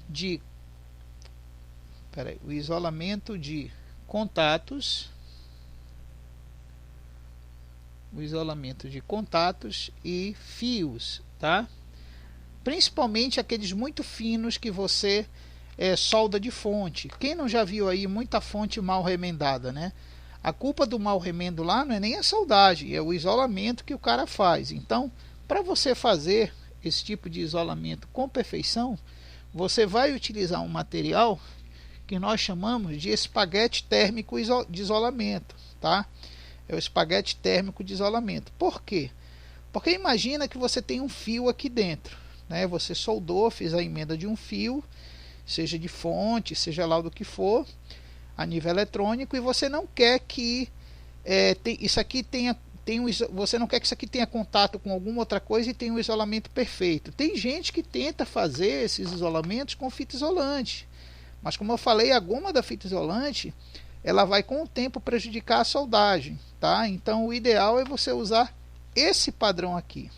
de, o isolamento de contatos o isolamento de contatos e fios, tá? Principalmente aqueles muito finos que você solda de fonte. Quem não já viu aí muita fonte mal remendada, né? A culpa do mal remendo lá não é nem a soldagem, é o isolamento que o cara faz. Então, para você fazer esse tipo de isolamento com perfeição, você vai utilizar um material que nós chamamos de espaguete térmico de isolamento, tá? É o espaguete térmico de isolamento. Por quê? Porque imagina que você tem um fio aqui dentro, né? Você soldou, fez a emenda de um fio, seja de fonte, seja lá do que for, a nível eletrônico, e você não quer que isso aqui você não quer que isso aqui tenha contato com alguma outra coisa e tenha um isolamento perfeito. Tem gente que tenta fazer esses isolamentos com fita isolante, mas como eu falei, a goma da fita isolante ela vai com o tempo prejudicar a soldagem, tá? Então o ideal é você usar esse padrão aqui.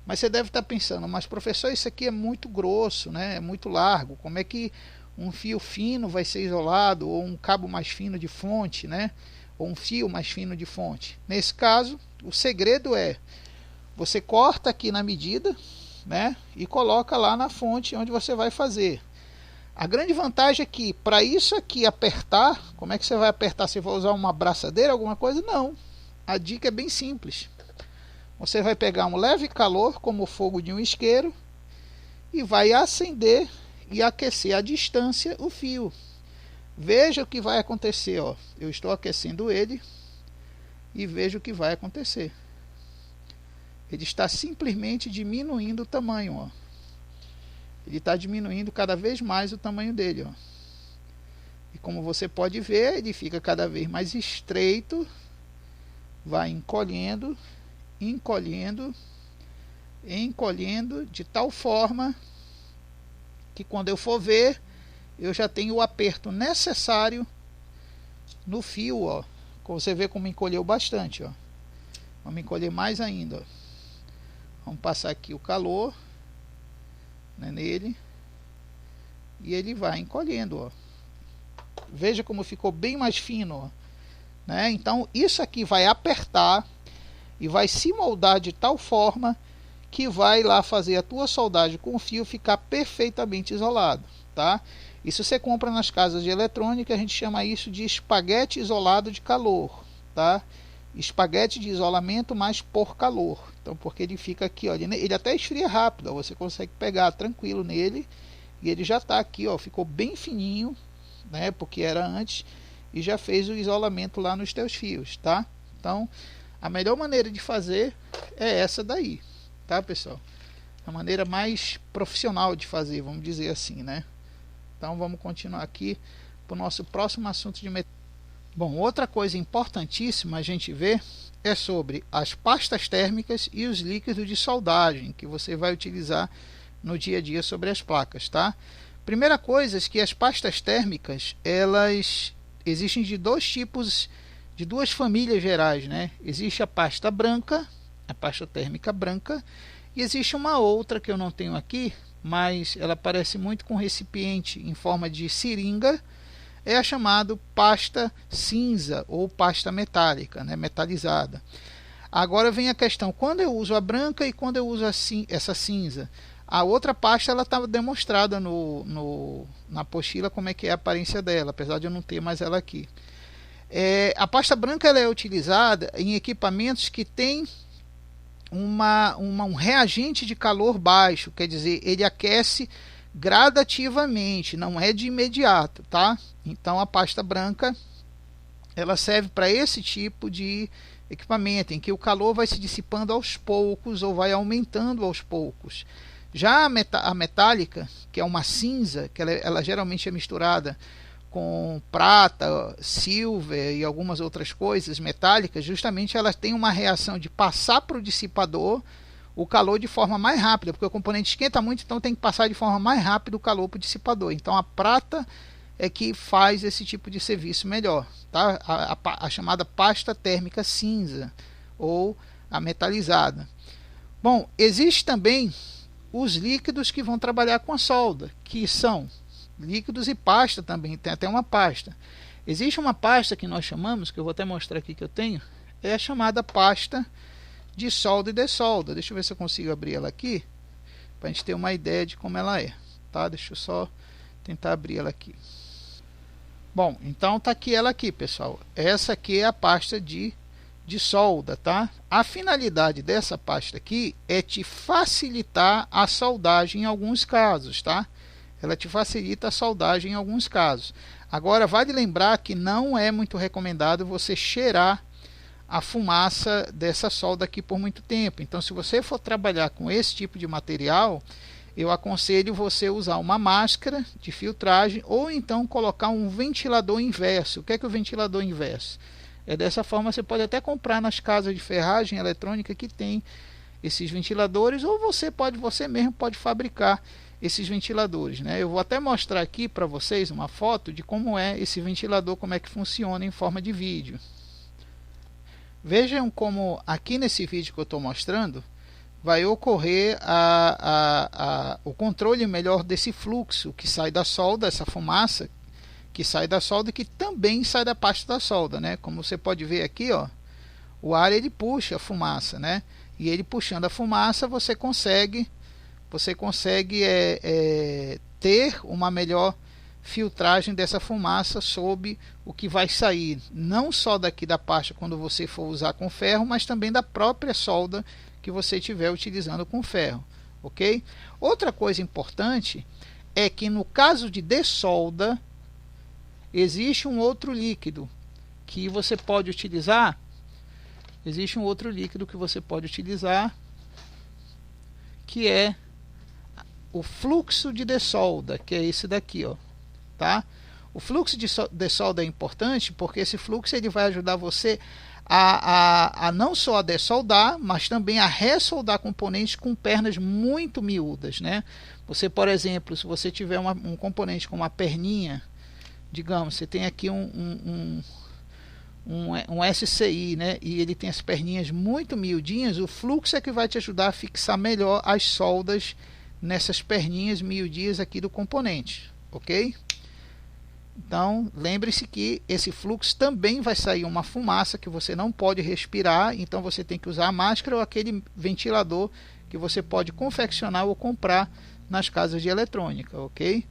Mas você deve estar pensando, mas professor, isso aqui é muito grosso, né? É muito largo. Como é que um fio fino vai ser isolado, ou um cabo mais fino de fonte, né? Ou um fio mais fino de fonte? Nesse caso, o segredo é você corta aqui na medida, né? E coloca lá na fonte onde você vai fazer. A grande vantagem é que para isso aqui apertar, como é que você vai apertar? Você vai usar uma abraçadeira, alguma coisa? Não. A dica é bem simples. Você vai pegar um leve calor, como o fogo de um isqueiro, e vai acender e aquecer à distância o fio. Veja o que vai acontecer, ó. Eu estou aquecendo ele e veja o que vai acontecer. Ele está simplesmente diminuindo o tamanho, ó. Ele está diminuindo cada vez mais o tamanho dele, ó. E como você pode ver, ele fica cada vez mais estreito, vai encolhendo, encolhendo, encolhendo, de tal forma que quando eu for ver, eu já tenho o aperto necessário no fio, ó. Você vê como encolheu bastante, ó. Vamos encolher mais ainda, ó. Vamos passar aqui o calor, né, nele, e ele vai encolhendo, ó. Veja como ficou bem mais fino, ó, né? Então isso aqui vai apertar e vai se moldar de tal forma que vai lá fazer a tua soldagem com o fio ficar perfeitamente isolado, tá? Isso você compra nas casas de eletrônica, a gente chama isso de espaguete isolado de calor, tá? Espaguete de isolamento, mas por calor. Então, porque ele fica aqui, ó, ele até esfria rápido, ó, você consegue pegar tranquilo nele, e ele já está aqui, ó, ficou bem fininho, né? Porque era antes, e já fez o isolamento lá nos teus fios, tá? Então, a melhor maneira de fazer é essa daí, tá, pessoal? A maneira mais profissional de fazer, vamos dizer assim, né? Então vamos continuar aqui para o nosso próximo assunto de metal. Bom, outra coisa importantíssima a gente ver é sobre as pastas térmicas e os líquidos de soldagem que você vai utilizar no dia a dia sobre as placas, tá? Primeira coisa é que as pastas térmicas, elas existem de dois tipos, de duas famílias gerais, né? Existe a pasta branca, a pasta térmica branca, e existe uma outra que eu não tenho aqui, mas ela parece muito com recipiente em forma de seringa, é a chamada pasta cinza ou pasta metálica, né, metalizada. Agora vem a questão, quando eu uso a branca e quando eu uso essa cinza, a outra pasta ela está demonstrada na apostila como é que é a aparência dela, apesar de eu não ter mais ela aqui. A pasta branca ela é utilizada em equipamentos que têm um reagente de calor baixo, quer dizer, ele aquece gradativamente, não é de imediato, tá? Então a pasta branca ela serve para esse tipo de equipamento em que o calor vai se dissipando aos poucos ou vai aumentando aos poucos. Já a metálica, que é uma cinza, que ela geralmente é misturada com prata, silver e algumas outras coisas metálicas, justamente elas têm uma reação de passar para o dissipador o calor de forma mais rápida, porque o componente esquenta muito, então tem que passar de forma mais rápida o calor para o dissipador. Então a prata é que faz esse tipo de serviço melhor, tá? A chamada pasta térmica cinza ou a metalizada. Bom, existe também os líquidos que vão trabalhar com a solda, que são líquidos e pasta também, tem até uma pasta. Existe uma pasta que nós chamamos, que eu vou até mostrar aqui que eu tenho, é a chamada pasta de solda e dessolda. Deixa eu ver se eu consigo abrir ela aqui, para a gente ter uma ideia de como ela é, tá? Deixa eu só tentar abrir ela aqui. Bom, então tá aqui ela aqui, pessoal. Essa aqui é a pasta de solda, tá? A finalidade dessa pasta aqui é te facilitar a soldagem em alguns casos, tá? Ela te facilita a soldagem em alguns casos. Agora, vale lembrar que não é muito recomendado você cheirar a fumaça dessa solda aqui por muito tempo. Então, se você for trabalhar com esse tipo de material, eu aconselho você usar uma máscara de filtragem ou então colocar um ventilador inverso. O que é o ventilador inverso? É dessa forma, você pode até comprar nas casas de ferragem eletrônica que tem esses ventiladores, ou você mesmo pode fabricar esses ventiladores, né? Eu vou até mostrar aqui para vocês uma foto de como é esse ventilador, como é que funciona em forma de vídeo. Vejam como aqui nesse vídeo que eu estou mostrando vai ocorrer o controle melhor desse fluxo que sai da solda, essa fumaça que sai da solda, que também sai da pasta da solda, né? Como você pode ver aqui, ó, o ar ele puxa a fumaça, né? E ele puxando a fumaça, você consegue ter uma melhor filtragem dessa fumaça sob o que vai sair, não só daqui da pasta quando você for usar com ferro, mas também da própria solda que você estiver utilizando com ferro, ok? Outra coisa importante é que no caso de dessolda, existe um outro líquido que você pode utilizar. Existe um outro líquido que você pode utilizar, que é o fluxo de dessolda, que é esse daqui, ó, tá? O fluxo de dessolda é importante porque esse fluxo ele vai ajudar você a não só a dessoldar, mas também a ressoldar componentes com pernas muito miúdas, né? Você, por exemplo, se você tiver um componente com uma perninha, digamos, você tem aqui um SCI, né? E ele tem as perninhas muito miudinhas, o fluxo é que vai te ajudar a fixar melhor as soldas nessas perninhas miudinhas aqui do componente, ok? Então, lembre-se que esse fluxo também vai sair uma fumaça que você não pode respirar, então você tem que usar a máscara ou aquele ventilador que você pode confeccionar ou comprar nas casas de eletrônica, ok?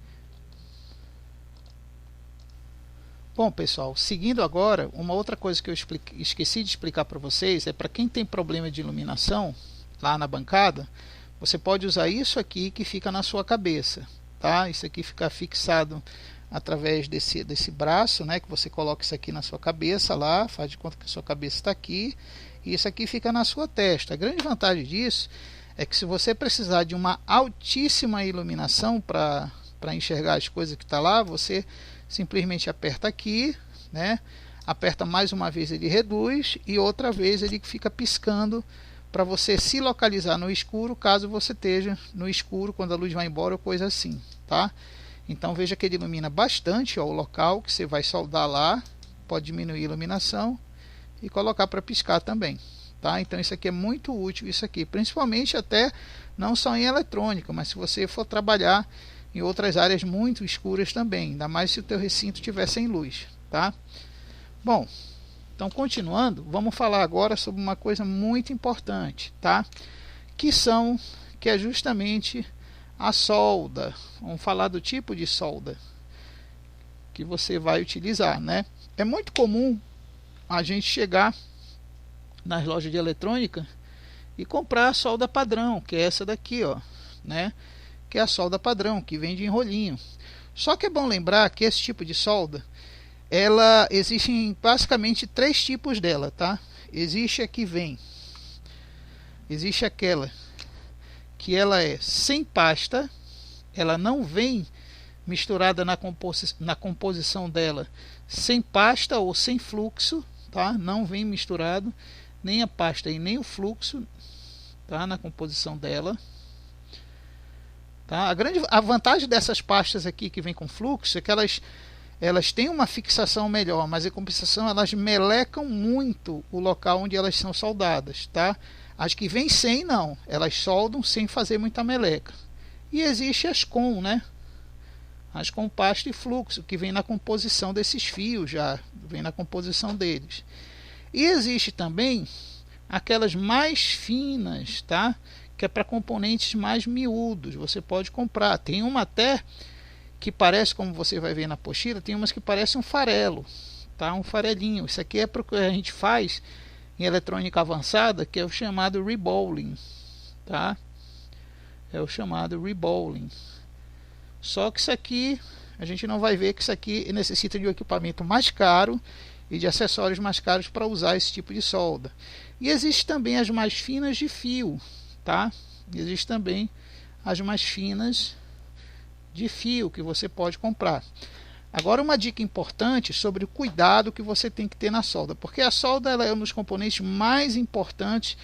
Bom, pessoal, seguindo agora, uma outra coisa que eu esqueci de explicar para vocês é para quem tem problema de iluminação lá na bancada, você pode usar isso aqui que fica na sua cabeça, tá? Isso aqui fica fixado através desse braço, né? Que você coloca isso aqui na sua cabeça lá, faz de conta que a sua cabeça está aqui, e isso aqui fica na sua testa. A grande vantagem disso é que se você precisar de uma altíssima iluminação para enxergar as coisas que está lá, você simplesmente aperta aqui, né? Aperta mais uma vez, ele reduz, e outra vez ele fica piscando para você se localizar no escuro, caso você esteja no escuro quando a luz vai embora ou coisa assim, tá? Então veja que ele ilumina bastante, ó, o local que você vai soldar lá, pode diminuir a iluminação e colocar para piscar também, tá? Então isso aqui é muito útil, isso aqui, principalmente até não só em eletrônica, mas se você for trabalhar em outras áreas muito escuras também, ainda mais se o teu recinto estiver sem luz, tá? Bom, então continuando, vamos falar agora sobre uma coisa muito importante, tá? Que é justamente a solda. Vamos falar do tipo de solda que você vai utilizar, né? É muito comum a gente chegar nas lojas de eletrônica e comprar a solda padrão, que é essa daqui, ó, né? Que é a solda padrão, que vem de enrolinho. Só que é bom lembrar que esse tipo de solda, ela existem basicamente 3 tipos dela, tá? Existe aquela que ela é sem pasta, ela não vem misturada na composição dela sem pasta ou sem fluxo, tá? Não vem misturado nem a pasta e nem o fluxo, tá? Na composição dela, tá? A vantagem dessas pastas aqui que vem com fluxo é que elas têm uma fixação melhor, mas em compensação elas melecam muito o local onde elas são soldadas, tá? As que vêm sem, não, elas soldam sem fazer muita meleca. E existe as com, né? As com pasta e fluxo, que vem na composição desses fios já, vem na composição deles. E existe também aquelas mais finas, tá? Que é para componentes mais miúdos, você pode comprar. Tem uma até que parece, como você vai ver na apostila, tem umas que parecem um farelo, tá? Um farelinho. Isso aqui é para o que a gente faz em eletrônica avançada, que é o chamado rebowling, tá? É o chamado rebowling. Só que isso aqui a gente não vai ver, que isso aqui necessita de um equipamento mais caro e de acessórios mais caros para usar esse tipo de solda. E existe também as mais finas de fio, tá? Existe também as mais finas de fio que você pode comprar. Agora, uma dica importante sobre o cuidado que você tem que ter na solda, porque a solda ela é um dos componentes mais importantes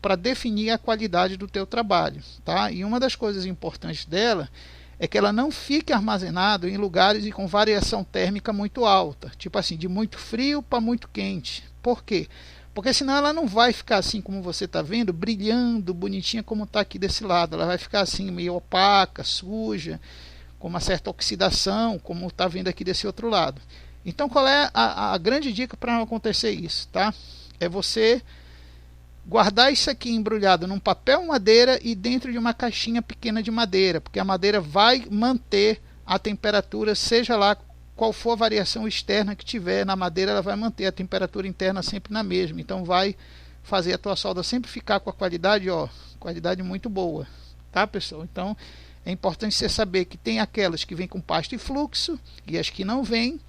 para definir a qualidade do teu trabalho, tá? E uma das coisas importantes dela é que ela não fique armazenada em lugares com variação térmica muito alta, tipo assim, de muito frio para muito quente. Por quê? Porque senão ela não vai ficar assim como você está vendo, brilhando, bonitinha como está aqui desse lado. Ela vai ficar assim meio opaca, suja, com uma certa oxidação, como está vendo aqui desse outro lado. Então qual é a grande dica para não acontecer isso, tá? É você guardar isso aqui embrulhado num papel madeira e dentro de uma caixinha pequena de madeira, porque a madeira vai manter a temperatura, seja lá qual for a variação externa que tiver na madeira, ela vai manter a temperatura interna sempre na mesma. Então vai fazer a tua solda sempre ficar com a qualidade, ó, qualidade muito boa, tá, pessoal? Então é importante você saber que tem aquelas que vêm com pasta e fluxo e as que não vêm.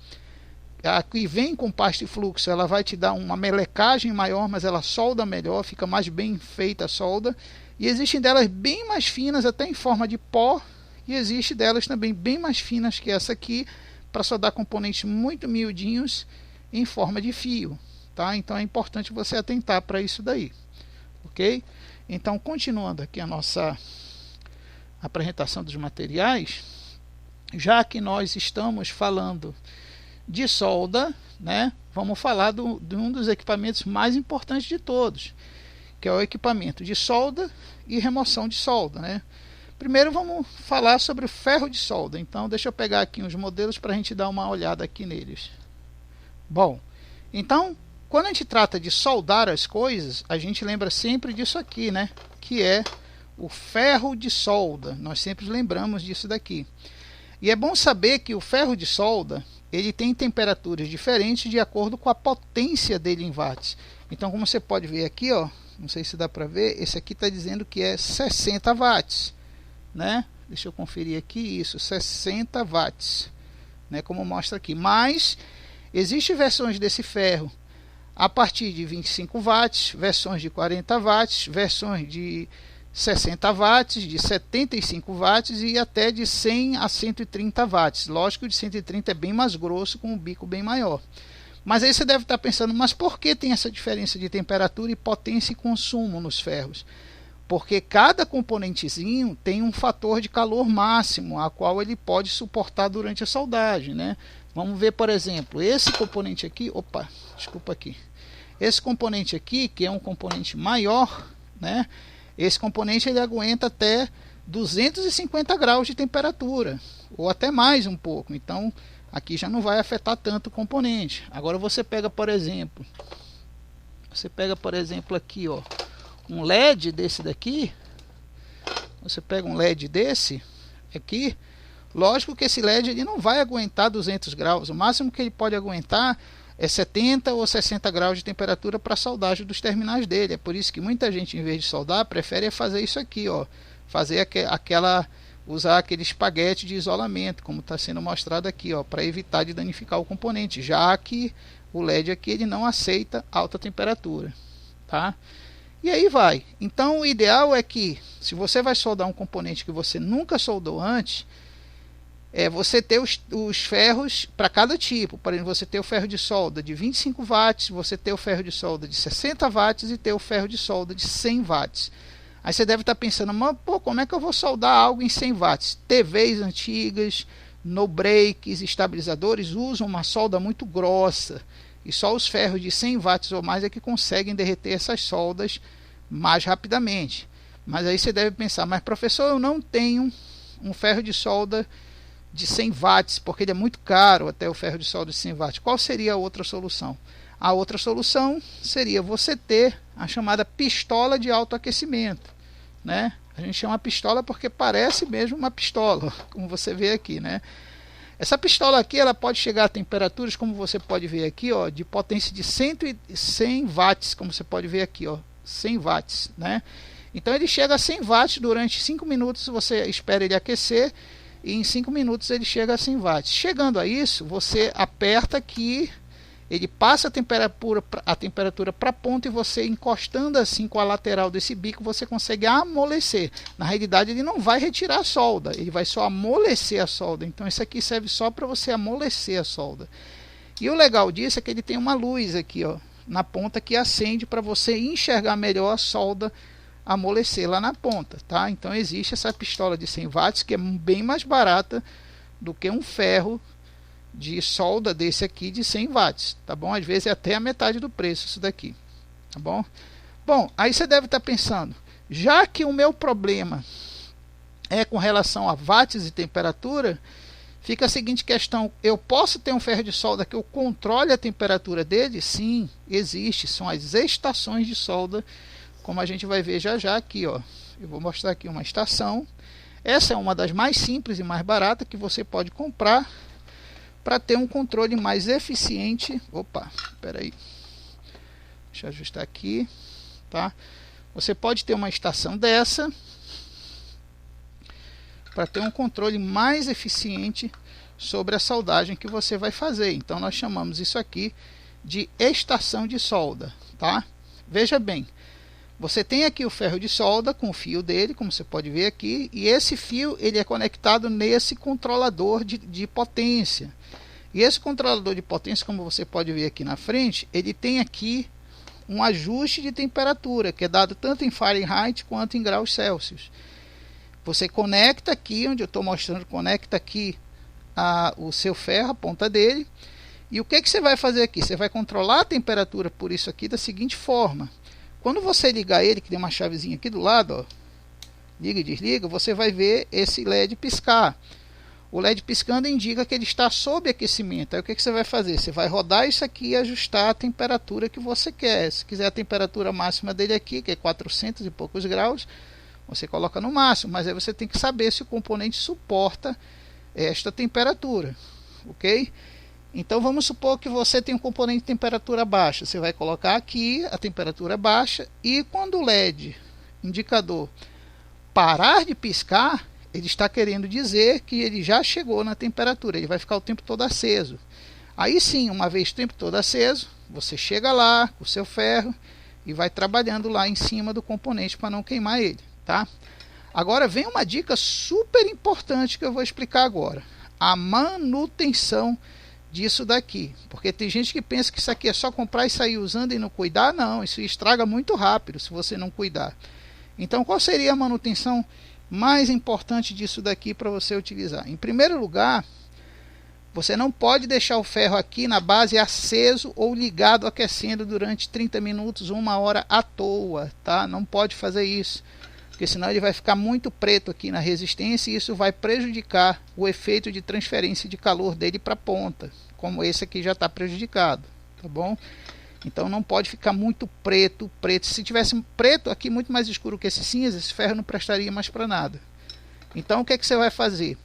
A que vem com pasta e fluxo, ela vai te dar uma melecagem maior, mas ela solda melhor, fica mais bem feita a solda. E existem delas bem mais finas, até em forma de pó, e existe delas também bem mais finas que essa aqui, para soldar componentes muito miudinhos em forma de fio, tá? Então é importante você atentar para isso daí, ok? Então, continuando aqui a nossa apresentação dos materiais, já que nós estamos falando de solda, né, vamos falar de um dos equipamentos mais importantes de todos, que é o equipamento de solda e remoção de solda, né? Primeiro vamos falar sobre o ferro de solda. Então deixa eu pegar aqui uns modelos para a gente dar uma olhada aqui neles. Bom, então quando a gente trata de soldar as coisas, a gente lembra sempre disso aqui, né? Que é o ferro de solda. Nós sempre lembramos disso daqui. E é bom saber que o ferro de solda ele tem temperaturas diferentes de acordo com a potência dele em watts. Então, como você pode ver aqui, ó, não sei se dá para ver, esse aqui está dizendo que é 60 watts, né? Deixa eu conferir aqui, isso, 60 watts, né? Como mostra aqui. Mas existem versões desse ferro a partir de 25 watts, versões de 40 watts, versões de 60 watts, de 75 watts e até de 100 a 130 watts. Lógico que o de 130 é bem mais grosso, com um bico bem maior. Mas aí você deve estar pensando, mas por que tem essa diferença de temperatura e potência e consumo nos ferros? Porque cada componentezinho tem um fator de calor máximo, a qual ele pode suportar durante a soldagem, né? Vamos ver, por exemplo, esse componente aqui, desculpa aqui. Esse componente aqui, que é um componente maior, né? Esse componente ele aguenta até 250 graus de temperatura, ou até mais um pouco. Então, aqui já não vai afetar tanto o componente. Agora você pega, por exemplo, aqui, ó, um LED desse daqui. Você pega um LED desse aqui. Lógico que esse LED ele não vai aguentar 200 graus. O máximo que ele pode aguentar é 70 ou 60 graus de temperatura para a soldagem dos terminais dele. É por isso que muita gente, em vez de soldar, prefere fazer isso aqui, ó, fazer usar aquele espaguete de isolamento, como está sendo mostrado aqui, ó, para evitar de danificar o componente, já que o LED aqui ele não aceita alta temperatura, tá? E aí vai. Então o ideal é que, se você vai soldar um componente que você nunca soldou antes, você ter os ferros para cada tipo. Por exemplo, você ter o ferro de solda de 25 watts, você ter o ferro de solda de 60 watts e ter o ferro de solda de 100 watts. Aí você deve estar pensando, mas pô, como é que eu vou soldar algo em 100 watts? TVs antigas, no breaks, estabilizadores usam uma solda muito grossa. E só os ferros de 100 watts ou mais é que conseguem derreter essas soldas mais rapidamente. Mas aí você deve pensar, mas professor, eu não tenho um ferro de solda de 100 watts, porque ele é muito caro até o ferro de solda de 100 watts. Qual seria a outra solução? A outra solução seria você ter a chamada pistola de autoaquecimento, né? A gente chama pistola porque parece mesmo uma pistola, como você vê aqui, né? Essa pistola aqui, ela pode chegar a temperaturas, como você pode ver aqui, ó, de potência de 100 watts, como você pode ver aqui, ó, 100 watts, né? Então ele chega a 100 watts durante 5 minutos, você espera ele aquecer e em 5 minutos ele chega a 100 watts. Chegando a isso, você aperta aqui, ele passa a temperatura para a ponta e você encostando assim com a lateral desse bico, você consegue amolecer. Na realidade ele não vai retirar a solda, ele vai só amolecer a solda. Então isso aqui serve só para você amolecer a solda. E o legal disso é que ele tem uma luz aqui, ó, na ponta que acende para você enxergar melhor a solda amolecer lá na ponta, tá? Então existe essa pistola de 100 watts que é bem mais barata do que um ferro de solda desse aqui de 100 watts, tá bom? Às vezes é até a metade do preço isso daqui, tá bom? Bom, aí você deve estar pensando, já que o meu problema é com relação a watts e temperatura, fica a seguinte questão: eu posso ter um ferro de solda que eu controle a temperatura dele? Sim, existe, são as estações de solda, como a gente vai ver já já aqui, ó. Eu vou mostrar aqui uma estação. Essa é uma das mais simples e mais baratas que você pode comprar para ter um controle mais eficiente. Opa, espera aí. Deixa eu ajustar aqui, tá? Você pode ter uma estação dessa para ter um controle mais eficiente sobre a soldagem que você vai fazer. Então nós chamamos isso aqui de estação de solda, tá? Veja bem, você tem aqui o ferro de solda com o fio dele, como você pode ver aqui, e esse fio ele é conectado nesse controlador de potência. E esse controlador de potência, como você pode ver aqui na frente, ele tem aqui um ajuste de temperatura, que é dado tanto em Fahrenheit quanto em graus Celsius. Você conecta aqui, onde eu estou mostrando, conecta aqui o seu ferro, a ponta dele, e o que você vai fazer aqui? Você vai controlar a temperatura por isso aqui da seguinte forma: quando você ligar ele, que tem uma chavezinha aqui do lado, ó, liga e desliga, você vai ver esse LED piscar. O LED piscando indica que ele está sob aquecimento. Aí o que você vai fazer? Você vai rodar isso aqui e ajustar a temperatura que você quer. Se quiser a temperatura máxima dele aqui, que é 400 e poucos graus, você coloca no máximo. Mas aí você tem que saber se o componente suporta esta temperatura, ok? Então vamos supor que você tem um componente de temperatura baixa. Você vai colocar aqui a temperatura baixa e quando o LED indicador parar de piscar, ele está querendo dizer que ele já chegou na temperatura. Ele vai ficar o tempo todo aceso. Aí sim, uma vez o tempo todo aceso, você chega lá com o seu ferro e vai trabalhando lá em cima do componente para não queimar ele, tá? Agora vem uma dica super importante que eu vou explicar agora: a manutenção disso daqui, porque tem gente que pensa que isso aqui é só comprar e sair usando e não cuidar. Não, isso estraga muito rápido se você não cuidar. Então qual seria a manutenção mais importante disso daqui para você utilizar? Em primeiro lugar, você não pode deixar o ferro aqui na base aceso ou ligado aquecendo durante 30 minutos, 1 hora à toa, tá? Não pode fazer isso, porque senão ele vai ficar muito preto aqui na resistência e isso vai prejudicar o efeito de transferência de calor dele para a ponta, como esse aqui já está prejudicado, tá bom? Então não pode ficar muito preto. Se tivesse preto aqui muito mais escuro que esse cinza, esse ferro não prestaria mais para nada. Então o que você vai fazer?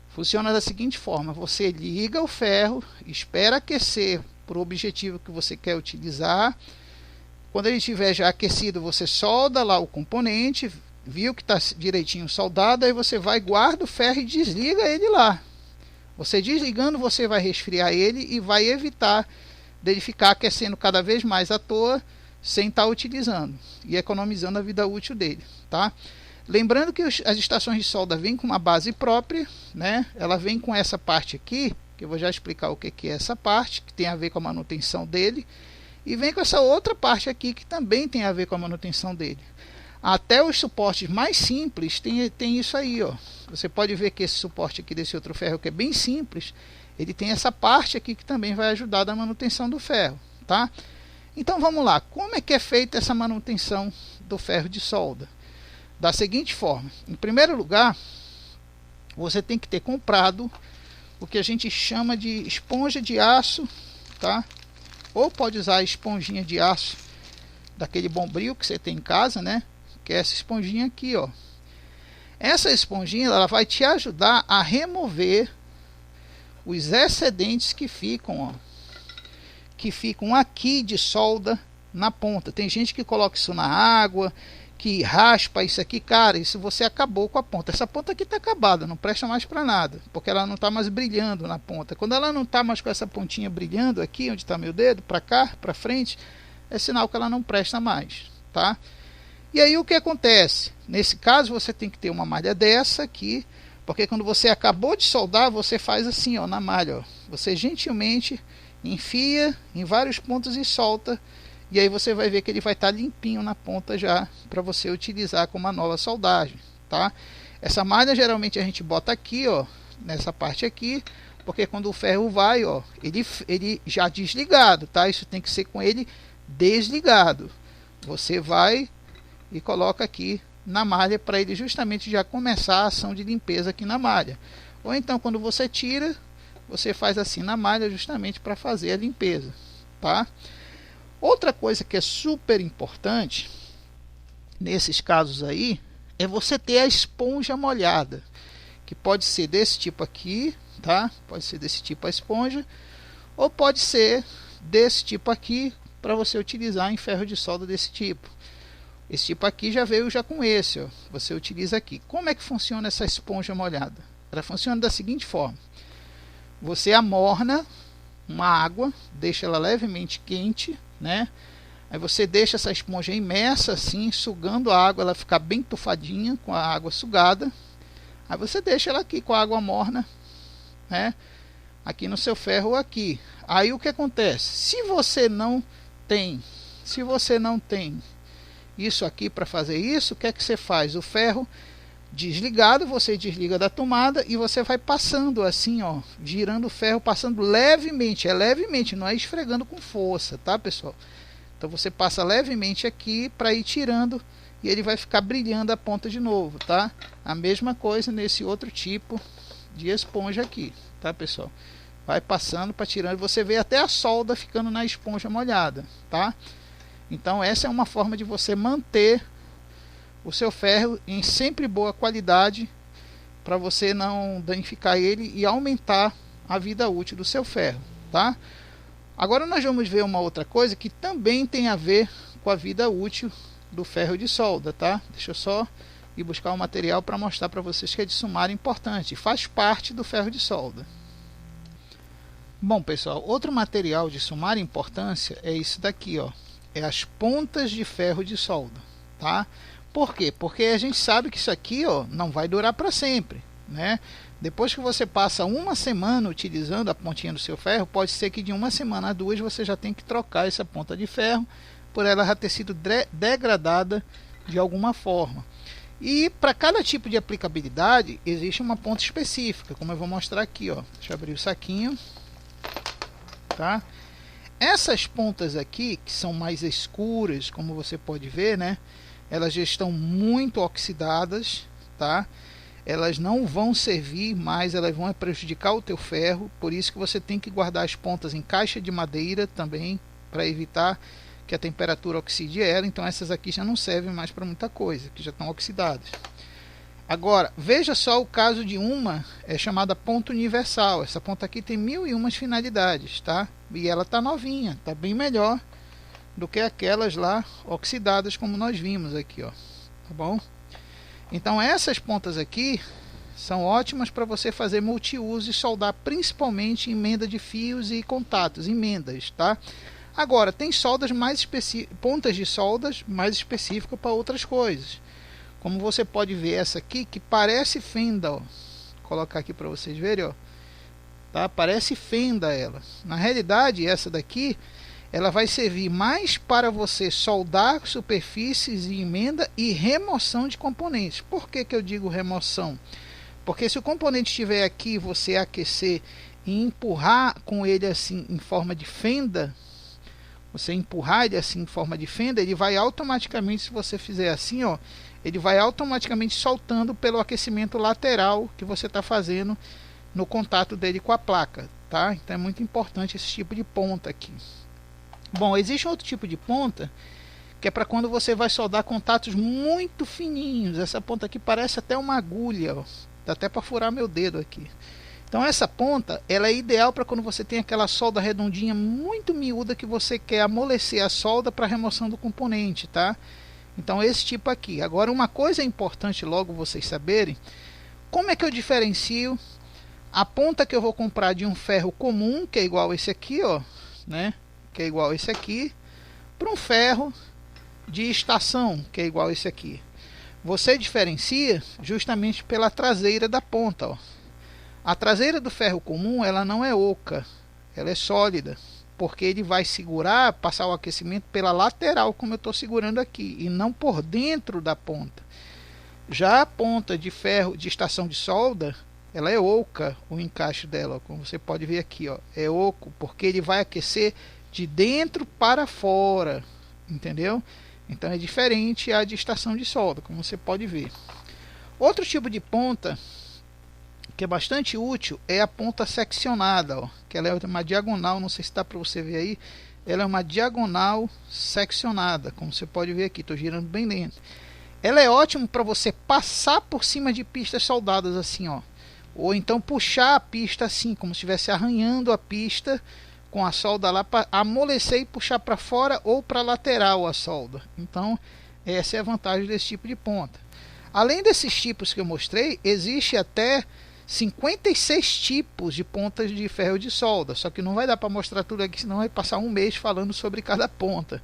Funciona da seguinte forma: você liga o ferro, espera aquecer para o objetivo que você quer utilizar. Quando ele estiver já aquecido, você solda lá o componente, viu que está direitinho soldado, aí você vai, guarda o ferro e desliga ele lá. Você desligando, você vai resfriar ele e vai evitar dele ficar aquecendo cada vez mais à toa, sem estar utilizando e economizando a vida útil dele, tá? Lembrando que as estações de solda vêm com uma base própria, né? Ela vem com essa parte aqui, que eu vou já explicar o que é essa parte, que tem a ver com a manutenção dele, e vem com essa outra parte aqui, que também tem a ver com a manutenção dele. Até os suportes mais simples tem isso aí, ó. Você pode ver que esse suporte aqui desse outro ferro, que é bem simples, ele tem essa parte aqui que também vai ajudar na manutenção do ferro, tá? Então vamos lá, como é que é feita essa manutenção do ferro de solda? Da seguinte forma: em primeiro lugar, você tem que ter comprado o que a gente chama de esponja de aço, tá? ou pode usar a esponjinha de aço daquele Bombril que você tem em casa, né? Que é essa esponjinha aqui, ó. Essa esponjinha ela vai te ajudar a remover os excedentes que ficam, ó, que ficam aqui de solda na ponta. Tem gente que coloca isso na água, que raspa isso aqui, cara, isso você acabou com a ponta. Essa ponta aqui está acabada, não presta mais para nada, porque ela não está mais brilhando na ponta. Quando ela não está mais com essa pontinha brilhando aqui, onde está meu dedo, para cá, para frente, é sinal que ela não presta mais, tá? E aí o que acontece? Nesse caso você tem que ter uma malha dessa aqui, porque quando você acabou de soldar, você faz assim, ó, na malha, ó. Você gentilmente enfia em vários pontos e solta. E aí você vai ver que ele vai estar limpinho na ponta já, para você utilizar como uma nova soldagem, tá? Essa malha geralmente a gente bota aqui, ó, nessa parte aqui, porque quando o ferro vai, ó, ele já desligado, tá? Isso tem que ser com ele desligado. Você vai e coloca aqui na malha para ele justamente já começar a ação de limpeza aqui na malha. Ou então quando você tira, você faz assim na malha justamente para fazer a limpeza, tá? Outra coisa que é super importante nesses casos aí é você ter a esponja molhada, que pode ser desse tipo aqui, tá? Pode ser desse tipo a esponja, ou pode ser desse tipo aqui para você utilizar em ferro de solda desse tipo. Esse tipo aqui já veio já com esse, ó. Você utiliza aqui. Como é que funciona essa esponja molhada? Ela funciona da seguinte forma: você amorna uma água, deixa ela levemente quente, né? Aí você deixa essa esponja imersa assim, sugando a água, ela ficar bem tufadinha com a água sugada. Aí você deixa ela aqui com a água morna, né? Aqui no seu ferro aqui. Aí o que acontece? Se você não tem isso aqui para fazer isso, o que é que você faz? O ferro desligado, você desliga da tomada e você vai passando assim, ó, girando o ferro, passando levemente, não é esfregando com força, tá, pessoal? Então você passa levemente aqui para ir tirando e ele vai ficar brilhando a ponta de novo, tá? A mesma coisa nesse outro tipo de esponja aqui, tá, pessoal? Vai passando para tirando, você vê até a solda ficando na esponja molhada, tá? Então essa é uma forma de você manter o seu ferro em sempre boa qualidade, para você não danificar ele e aumentar a vida útil do seu ferro, tá? Agora nós vamos ver uma outra coisa que também tem a ver com a vida útil do ferro de solda, tá? Deixa eu só ir buscar o material para mostrar para vocês que é de sumário importante, faz parte do ferro de solda. Bom, pessoal, outro material de sumária importância é isso daqui, ó, é as pontas de ferro de solda, tá? Por quê? Porque a gente sabe que isso aqui, ó, não vai durar para sempre, né? Depois que você passa uma semana utilizando a pontinha do seu ferro, pode ser que de uma semana a duas você já tem que trocar essa ponta de ferro por ela já ter sido degradada de alguma forma. E para cada tipo de aplicabilidade existe uma ponta específica, como eu vou mostrar aqui, ó. Deixa eu abrir o saquinho, tá? Essas pontas aqui, que são mais escuras, como você pode ver, né? Elas já estão muito oxidadas, tá? Elas não vão servir mais, elas vão prejudicar o teu ferro, por isso que você tem que guardar as pontas em caixa de madeira também, para evitar que a temperatura oxide ela. Então essas aqui já não servem mais para muita coisa, que já estão oxidadas. Agora, veja só o caso de uma, é chamada ponta universal. Essa ponta aqui tem 1001 finalidades, tá? E ela tá novinha, tá bem melhor do que aquelas lá oxidadas, como nós vimos aqui, ó. Tá bom? Então essas pontas aqui são ótimas para você fazer multiuso e soldar, principalmente emenda de fios e contatos, emendas, tá? Agora, tem soldas mais pontas de soldas mais específicas para outras coisas. Como você pode ver essa aqui, que parece fenda, ó. Vou colocar aqui para vocês verem, ó. Tá? Parece fenda ela. Na realidade, essa daqui, ela vai servir mais para você soldar superfícies e emenda e remoção de componentes. Por que que eu digo remoção? Porque se o componente estiver aqui, você aquecer e empurrar com ele assim em forma de fenda, você empurrar ele assim em forma de fenda, ele vai automaticamente, se você fizer assim, ó, ele vai automaticamente soltando pelo aquecimento lateral que você está fazendo no contato dele com a placa, tá? Então é muito importante esse tipo de ponta aqui, Bom, existe outro tipo de ponta que é para quando você vai soldar contatos muito fininhos. Essa ponta aqui parece até uma agulha, ó. Dá até para furar meu dedo aqui. Então essa ponta, ela é ideal para quando você tem aquela solda redondinha muito miúda que você quer amolecer a solda para remoção do componente, tá? Então esse tipo aqui. Agora uma coisa importante logo vocês saberem, como é que eu diferencio a ponta que eu vou comprar de um ferro comum, que é igual esse aqui, ó, né? Que é igual esse aqui, para um ferro de estação, que é igual esse aqui. Você diferencia justamente pela traseira da ponta, ó. A traseira do ferro comum, ela não é oca, ela é sólida, porque ele vai segurar, passar o aquecimento pela lateral, como eu estou segurando aqui, e não por dentro da ponta. Já a ponta de ferro de estação de solda, ela é oca, o encaixe dela, ó, como você pode ver aqui, ó, é oco, porque ele vai aquecer de dentro para fora, entendeu? Então é diferente a de estação de solda, como você pode ver. Outro tipo de ponta que é bastante útil é a ponta seccionada, ó, que ela é uma diagonal, não sei se dá para você ver aí, ela é uma diagonal seccionada, como você pode ver aqui, estou girando bem lento. Ela é ótima para você passar por cima de pistas soldadas assim, ó, ou então puxar a pista assim, como se estivesse arranhando a pista com a solda lá para amolecer e puxar para fora ou para lateral a solda. Então essa é a vantagem desse tipo de ponta. Além desses tipos que eu mostrei, existe até 56 tipos de pontas de ferro de solda, só que não vai dar para mostrar tudo aqui, senão vai passar um mês falando sobre cada ponta.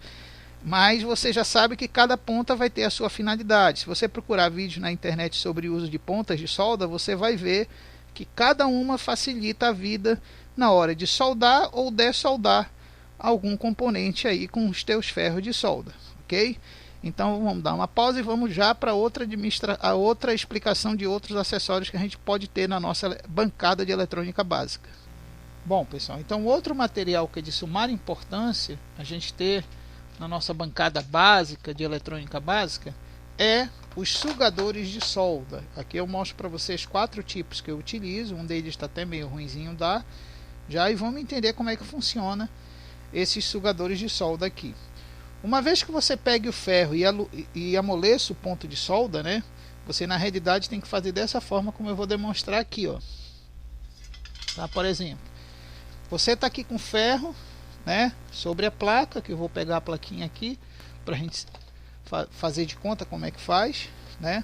Mas você já sabe que cada ponta vai ter a sua finalidade. Se você procurar vídeos na internet sobre o uso de pontas de solda, você vai ver que cada uma facilita a vida na hora de soldar ou dessoldar algum componente aí com os teus ferros de solda, ok? Então vamos dar uma pausa e vamos já para a outra explicação de outros acessórios que a gente pode ter na nossa bancada de eletrônica básica. Bom, pessoal, então outro material que é de sumar importância a gente ter na nossa bancada básica de eletrônica básica é os sugadores de solda. Aqui eu mostro para vocês 4 tipos que eu utilizo, um deles está até meio ruinzinho já, e vamos entender como é que funciona esses sugadores de solda aqui. Uma vez que você pegue o ferro e amoleça o ponto de solda, né, você na realidade tem que fazer dessa forma como eu vou demonstrar aqui, ó. Tá, por exemplo, você está aqui com ferro, né, sobre a placa, que eu vou pegar a plaquinha aqui para a gente fazer de conta como é que faz, né?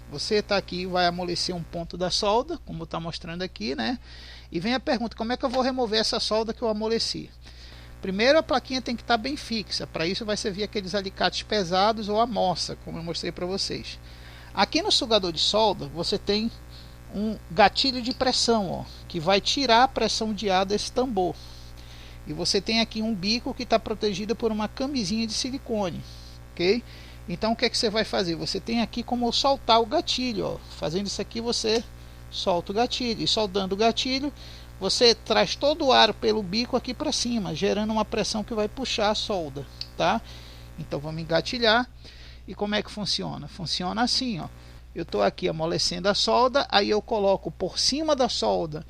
Você está aqui, vai amolecer um ponto da solda, como está mostrando aqui, né? E vem a pergunta, como é que eu vou remover essa solda que eu amoleci? Primeiro a plaquinha tem que estar bem fixa, para isso vai servir aqueles alicates pesados ou a moça, como eu mostrei para vocês. Aqui no sugador de solda você tem um gatilho de pressão, ó, que vai tirar a pressão de ar desse tambor. E você tem aqui um bico que está protegido por uma camisinha de silicone, ok? Então o que é que você vai fazer? Você tem aqui como soltar o gatilho, ó. Fazendo isso aqui você solta o gatilho, e soldando o gatilho você traz todo o ar pelo bico aqui para cima, gerando uma pressão que vai puxar a solda, tá? Então vamos engatilhar. E como é que funciona? Funciona assim, ó. Eu estou aqui amolecendo a solda, aí eu coloco por cima da solda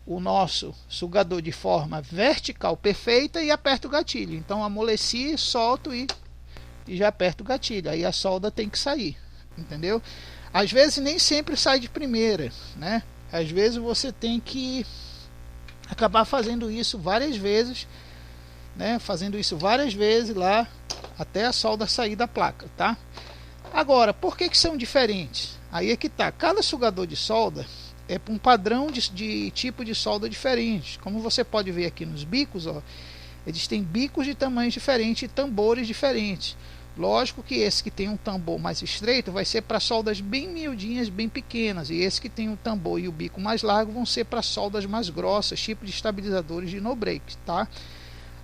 o nosso sugador de forma vertical perfeita e aperto o gatilho. Então amoleci, solto e já aperto o gatilho. Aí a solda tem que sair, entendeu? Às vezes nem sempre sai de primeira, né? Às vezes você tem que acabar fazendo isso várias vezes, né? Fazendo isso várias vezes lá até a solda sair da placa, tá? Agora, por que são diferentes? Aí é que tá. Cada sugador de solda é um padrão de tipo de solda diferente. Como você pode ver aqui nos bicos, ó, eles têm bicos de tamanhos diferentes e tambores diferentes. Lógico que esse que tem um tambor mais estreito vai ser para soldas bem miudinhas, bem pequenas, e esse que tem o tambor e o bico mais largo vão ser para soldas mais grossas, tipo de estabilizadores de no break, tá?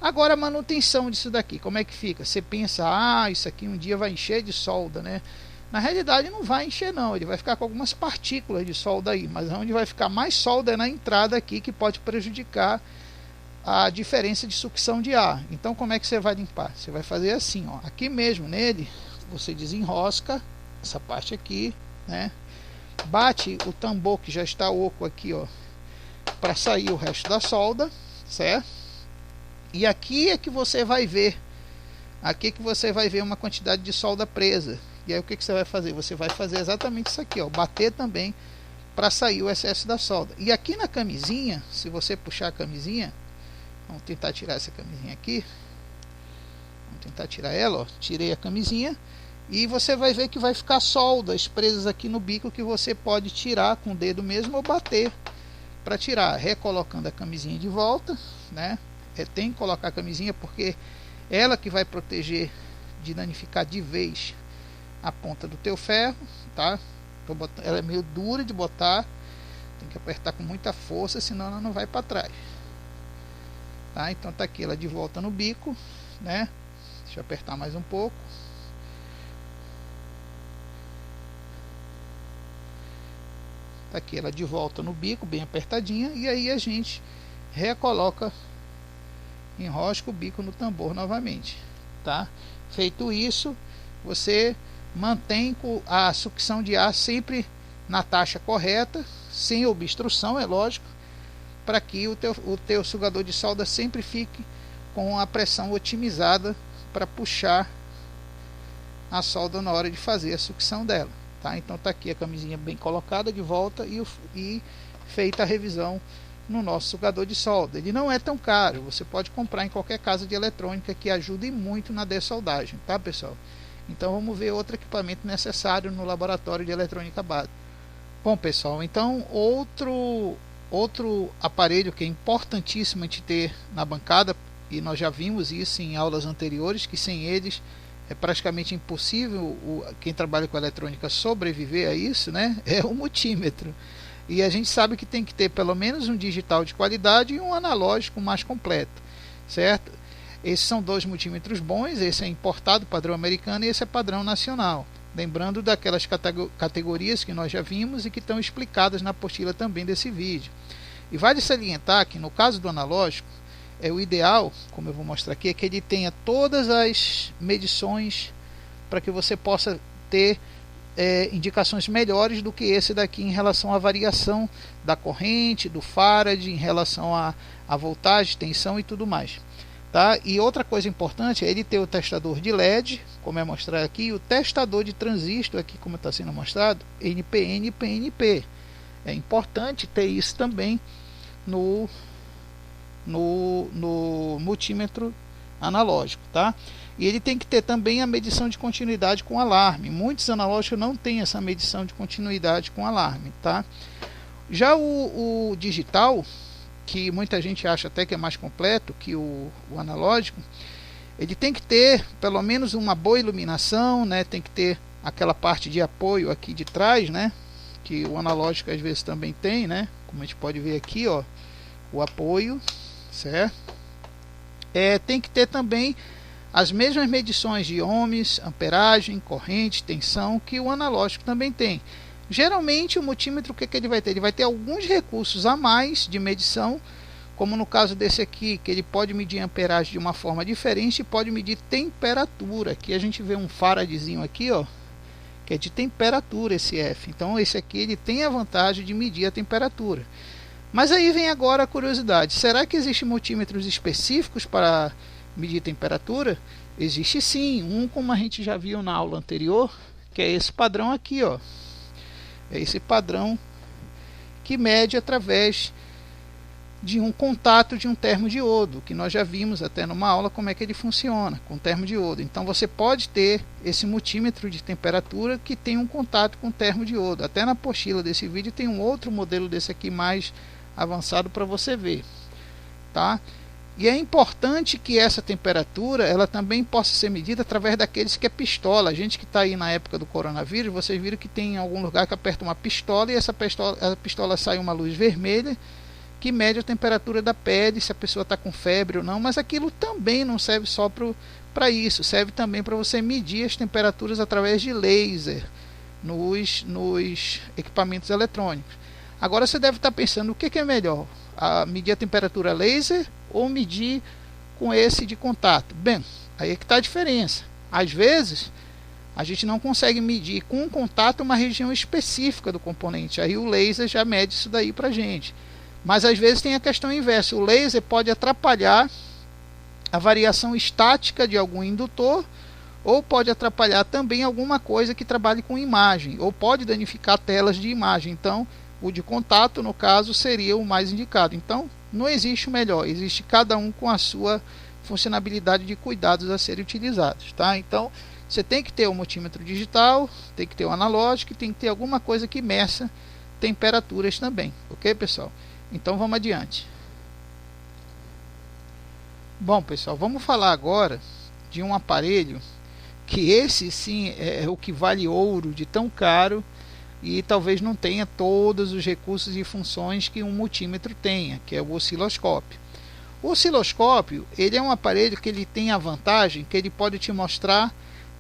Agora a manutenção disso daqui, como é que fica? Você pensa, isso aqui um dia vai encher de solda, né? Na realidade não vai encher não, ele vai ficar com algumas partículas de solda aí, mas onde vai ficar mais solda é na entrada aqui, que pode prejudicar a diferença de sucção de ar. Então como é que você vai limpar? Você vai fazer assim, ó, aqui mesmo nele, você desenrosca essa parte aqui, né? Bate o tambor que já está oco aqui, ó, para sair o resto da solda, certo? E aqui é que você vai ver, aqui é que você vai ver uma quantidade de solda presa. E aí o que você vai fazer? Você vai fazer exatamente isso aqui, ó, bater também para sair o excesso da solda. E aqui na camisinha, se você puxar a camisinha, vamos tentar tirar essa camisinha aqui. Vamos tentar tirar ela, ó. Tirei a camisinha. E você vai ver que vai ficar soldas presas aqui no bico, que você pode tirar com o dedo mesmo ou bater para tirar, recolocando a camisinha de volta, né? Tem que colocar a camisinha porque ela que vai proteger de danificar de vez a ponta do teu ferro, tá? Ela é meio dura de botar, tem que apertar com muita força, senão ela não vai para trás, tá? Então tá aqui ela de volta no bico, né? Deixa eu apertar mais um pouco. Tá aqui ela de volta no bico, bem apertadinha, e aí a gente recoloca, enrosca o bico no tambor novamente, tá? Feito isso, você mantém a sucção de ar sempre na taxa correta, sem obstrução, é lógico, para que o teu sugador de solda sempre fique com a pressão otimizada para puxar a solda na hora de fazer a sucção dela, tá? Então tá aqui a camisinha bem colocada de volta e feita a revisão no nosso sugador de solda. Ele não é tão caro, você pode comprar em qualquer casa de eletrônica, que ajude muito na dessoldagem, tá, pessoal? Então vamos ver outro equipamento necessário no laboratório de eletrônica básica. Bom, pessoal, então outro aparelho que é importantíssimo a gente ter na bancada, e nós já vimos isso em aulas anteriores, que sem eles é praticamente impossível quem trabalha com eletrônica sobreviver a isso, né? É o multímetro. E a gente sabe que tem que ter pelo menos um digital de qualidade e um analógico mais completo, certo? Esses são dois multímetros bons, esse é importado, padrão americano, e esse é padrão nacional. Lembrando daquelas categorias que nós já vimos e que estão explicadas na apostila também desse vídeo. E vale salientar que no caso do analógico, o ideal, como eu vou mostrar aqui, é que ele tenha todas as medições para que você possa ter indicações melhores do que esse daqui em relação à variação da corrente, do farad, em relação à voltagem, tensão e tudo mais. Tá? E outra coisa importante é ele ter o testador de LED, como é mostrado aqui, e o testador de transistor aqui, como está sendo mostrado, NPN e PNP. É importante ter isso também no multímetro analógico, tá? E ele tem que ter também a medição de continuidade com alarme. Muitos analógicos não têm essa medição de continuidade com alarme, tá? Já o digital, que muita gente acha até que é mais completo que o analógico, ele tem que ter pelo menos uma boa iluminação, né? Tem que ter aquela parte de apoio aqui de trás, né? Que o analógico às vezes também tem, né? Como a gente pode ver aqui, ó, o apoio, certo? Tem que ter também as mesmas medições de ohms, amperagem, corrente, tensão que o analógico também tem. Geralmente o multímetro, o que ele vai ter? Ele vai ter alguns recursos a mais de medição, como no caso desse aqui, que ele pode medir amperagem de uma forma diferente e pode medir temperatura. Aqui a gente vê um faradzinho aqui, ó, que é de temperatura esse F. Então esse aqui ele tem a vantagem de medir a temperatura. Mas aí vem agora a curiosidade, será que existem multímetros específicos para medir temperatura? Existe sim, como a gente já viu na aula anterior, que é esse padrão aqui, ó. É esse padrão que mede através de um contato de um termodiodo, que nós já vimos até numa aula como é que ele funciona, com termodiodo. Então você pode ter esse multímetro de temperatura que tem um contato com termodiodo. Até na apostila desse vídeo tem um outro modelo desse aqui mais avançado para você ver, tá? E é importante que essa temperatura ela também possa ser medida através daqueles que é pistola. A gente que está aí na época do coronavírus, vocês viram que tem em algum lugar que aperta uma pistola e a pistola sai uma luz vermelha que mede a temperatura da pele, se a pessoa está com febre ou não. Mas aquilo também não serve só para isso, serve também para você medir as temperaturas através de laser nos equipamentos eletrônicos. Agora você deve estar pensando, o que é melhor? Medir a temperatura laser ou medir com esse de contato? Bem, aí é que está a diferença. Às vezes, a gente não consegue medir com contato uma região específica do componente. Aí o laser já mede isso daí para a gente. Mas às vezes tem a questão inversa. O laser pode atrapalhar a variação estática de algum indutor, ou pode atrapalhar também alguma coisa que trabalhe com imagem, ou pode danificar telas de imagem. Então, o de contato, no caso, seria o mais indicado. Então, não existe o melhor, existe cada um com a sua funcionalidade de cuidados a serem utilizados, tá? Então, você tem que ter o multímetro digital, tem que ter o analógico, tem que ter alguma coisa que meça temperaturas também, ok, pessoal? Então, vamos adiante. Bom, pessoal, vamos falar agora de um aparelho que esse sim é o que vale ouro de tão caro e talvez não tenha todos os recursos e funções que um multímetro tenha, que é o osciloscópio. O osciloscópio, ele é um aparelho que ele tem a vantagem que ele pode te mostrar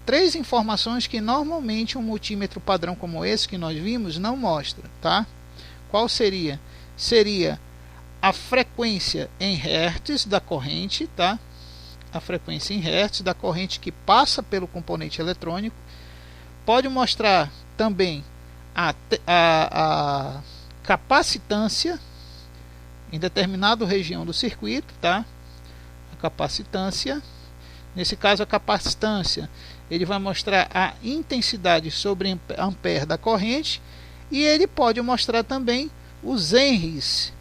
3 informações que normalmente um multímetro padrão como esse que nós vimos não mostra, tá? Qual seria? Seria a frequência em hertz da corrente, tá? A frequência em hertz da corrente que passa pelo componente eletrônico. Pode mostrar também a capacitância em determinada região do circuito, tá? A capacitância, nesse caso a capacitância, ele vai mostrar a intensidade sobre ampere da corrente, e ele pode mostrar também os henries,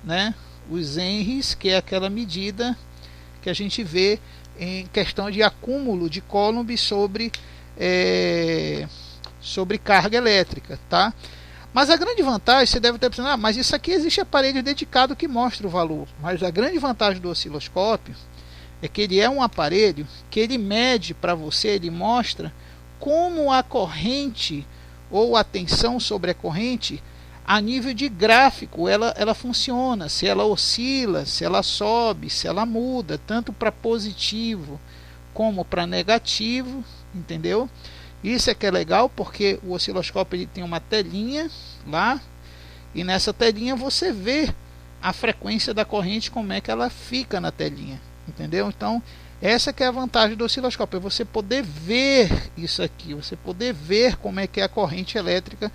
né? Os henries, que é aquela medida que a gente vê em questão de acúmulo de Coulomb sobre carga elétrica, tá? Mas a grande vantagem, você deve ter pensado, mas isso aqui existe aparelho dedicado que mostra o valor. Mas a grande vantagem do osciloscópio é que ele é um aparelho que ele mede para você, ele mostra como a corrente ou a tensão sobre a corrente a nível de gráfico ela funciona, se ela oscila, se ela sobe, se ela muda, tanto para positivo como para negativo, entendeu? Isso é que é legal, porque o osciloscópio ele tem uma telinha lá, e nessa telinha você vê a frequência da corrente, como é que ela fica na telinha, entendeu? Então, essa que é a vantagem do osciloscópio, é você poder ver isso aqui, você poder ver como é que é a corrente elétrica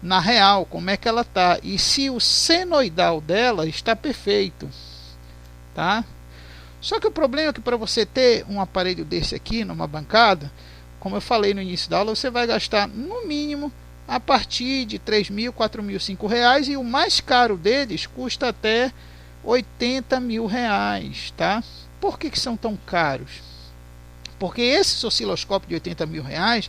na real, como é que ela está, e se o senoidal dela está perfeito, tá? Só que o problema é que para você ter um aparelho desse aqui numa bancada, como eu falei no início da aula, você vai gastar no mínimo a partir de R$3.000, R$4.000, R$5.000, e o mais caro deles custa até R$80.000, tá? Por que são tão caros? Porque esses osciloscópios de R$80.000,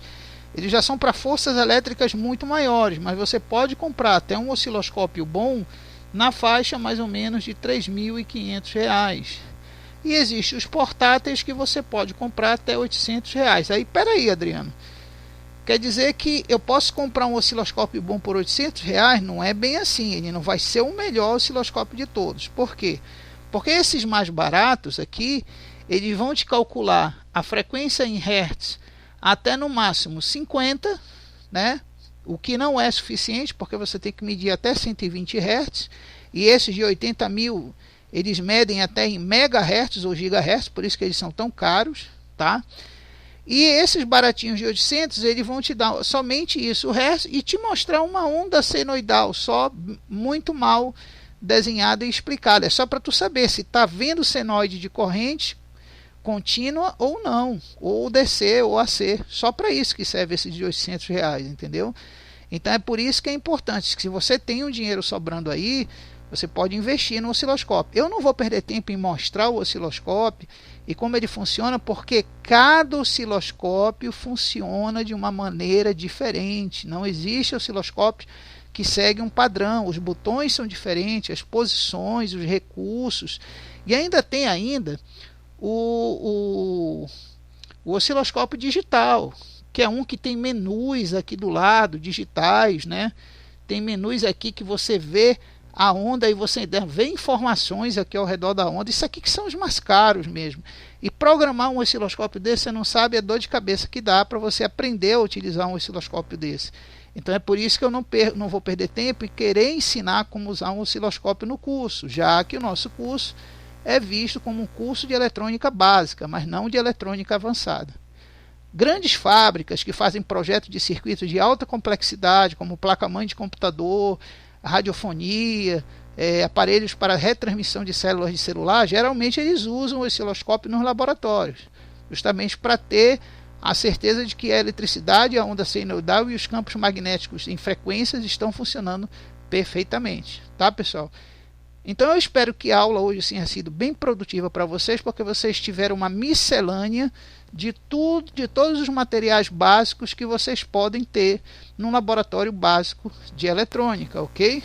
eles já são para forças elétricas muito maiores, mas você pode comprar até um osciloscópio bom na faixa mais ou menos de R$3.500. E existem os portáteis que você pode comprar até R$800. Aí, peraí, Adriano, quer dizer que eu posso comprar um osciloscópio bom por R$800? Não é bem assim, ele não vai ser o melhor osciloscópio de todos. Por quê? Porque esses mais baratos aqui, eles vão te calcular a frequência em hertz até no máximo 50, né? O que não é suficiente, porque você tem que medir até 120 Hz, e esses de 80.000, eles medem até em megahertz ou gigahertz, por isso que eles são tão caros, tá? E esses baratinhos de 800, eles vão te dar somente isso, o resto, e te mostrar uma onda senoidal, só muito mal desenhada e explicada. É só para tu saber se está vendo senoide de corrente contínua ou não, ou DC ou AC, só para isso que serve esses de R$800, entendeu? Então é por isso que é importante, que se você tem um dinheiro sobrando aí, você pode investir no osciloscópio. Eu não vou perder tempo em mostrar o osciloscópio e como ele funciona, porque cada osciloscópio funciona de uma maneira diferente. Não existe osciloscópio que segue um padrão. Os botões são diferentes, as posições, os recursos. E ainda tem o osciloscópio digital, que é um que tem menus aqui do lado, digitais, né? Tem menus aqui que você vê a onda e você vê informações aqui ao redor da onda. Isso aqui que são os mais caros mesmo. E programar um osciloscópio desse, você não sabe a dor de cabeça que dá para você aprender a utilizar um osciloscópio desse. Então é por isso que eu não vou perder tempo em querer ensinar como usar um osciloscópio no curso, já que o nosso curso é visto como um curso de eletrônica básica, mas não de eletrônica avançada. Grandes fábricas que fazem projetos de circuitos de alta complexidade, como placa-mãe de computador, radiofonia, aparelhos para retransmissão de células de celular, geralmente eles usam o osciloscópio nos laboratórios, justamente para ter a certeza de que a eletricidade, a onda senoidal e os campos magnéticos em frequências estão funcionando perfeitamente, tá, pessoal? Então eu espero que a aula hoje tenha sido bem produtiva para vocês, porque vocês tiveram uma miscelânea de tudo, de todos os materiais básicos que vocês podem ter num laboratório básico de eletrônica, ok?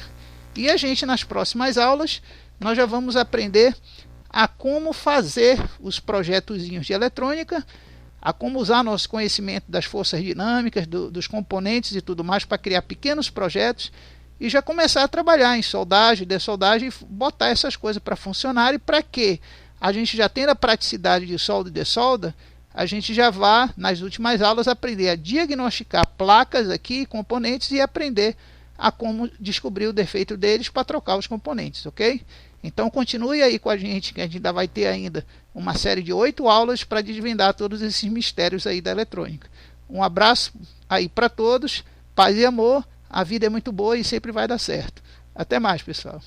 E a gente, nas próximas aulas, nós já vamos aprender a como fazer os projetozinhos de eletrônica, a como usar nosso conhecimento das forças dinâmicas, dos componentes e tudo mais para criar pequenos projetos e já começar a trabalhar em soldagem, dessoldagem e botar essas coisas para funcionar, e para que a gente já tendo a praticidade de solda e dessolda, a gente já vá, nas últimas aulas, aprender a diagnosticar placas aqui, componentes, e aprender a como descobrir o defeito deles para trocar os componentes, ok? Então continue aí com a gente, que a gente ainda vai ter ainda uma série de 8 aulas para desvendar todos esses mistérios aí da eletrônica. Um abraço aí para todos, paz e amor. A vida é muito boa e sempre vai dar certo. Até mais, pessoal.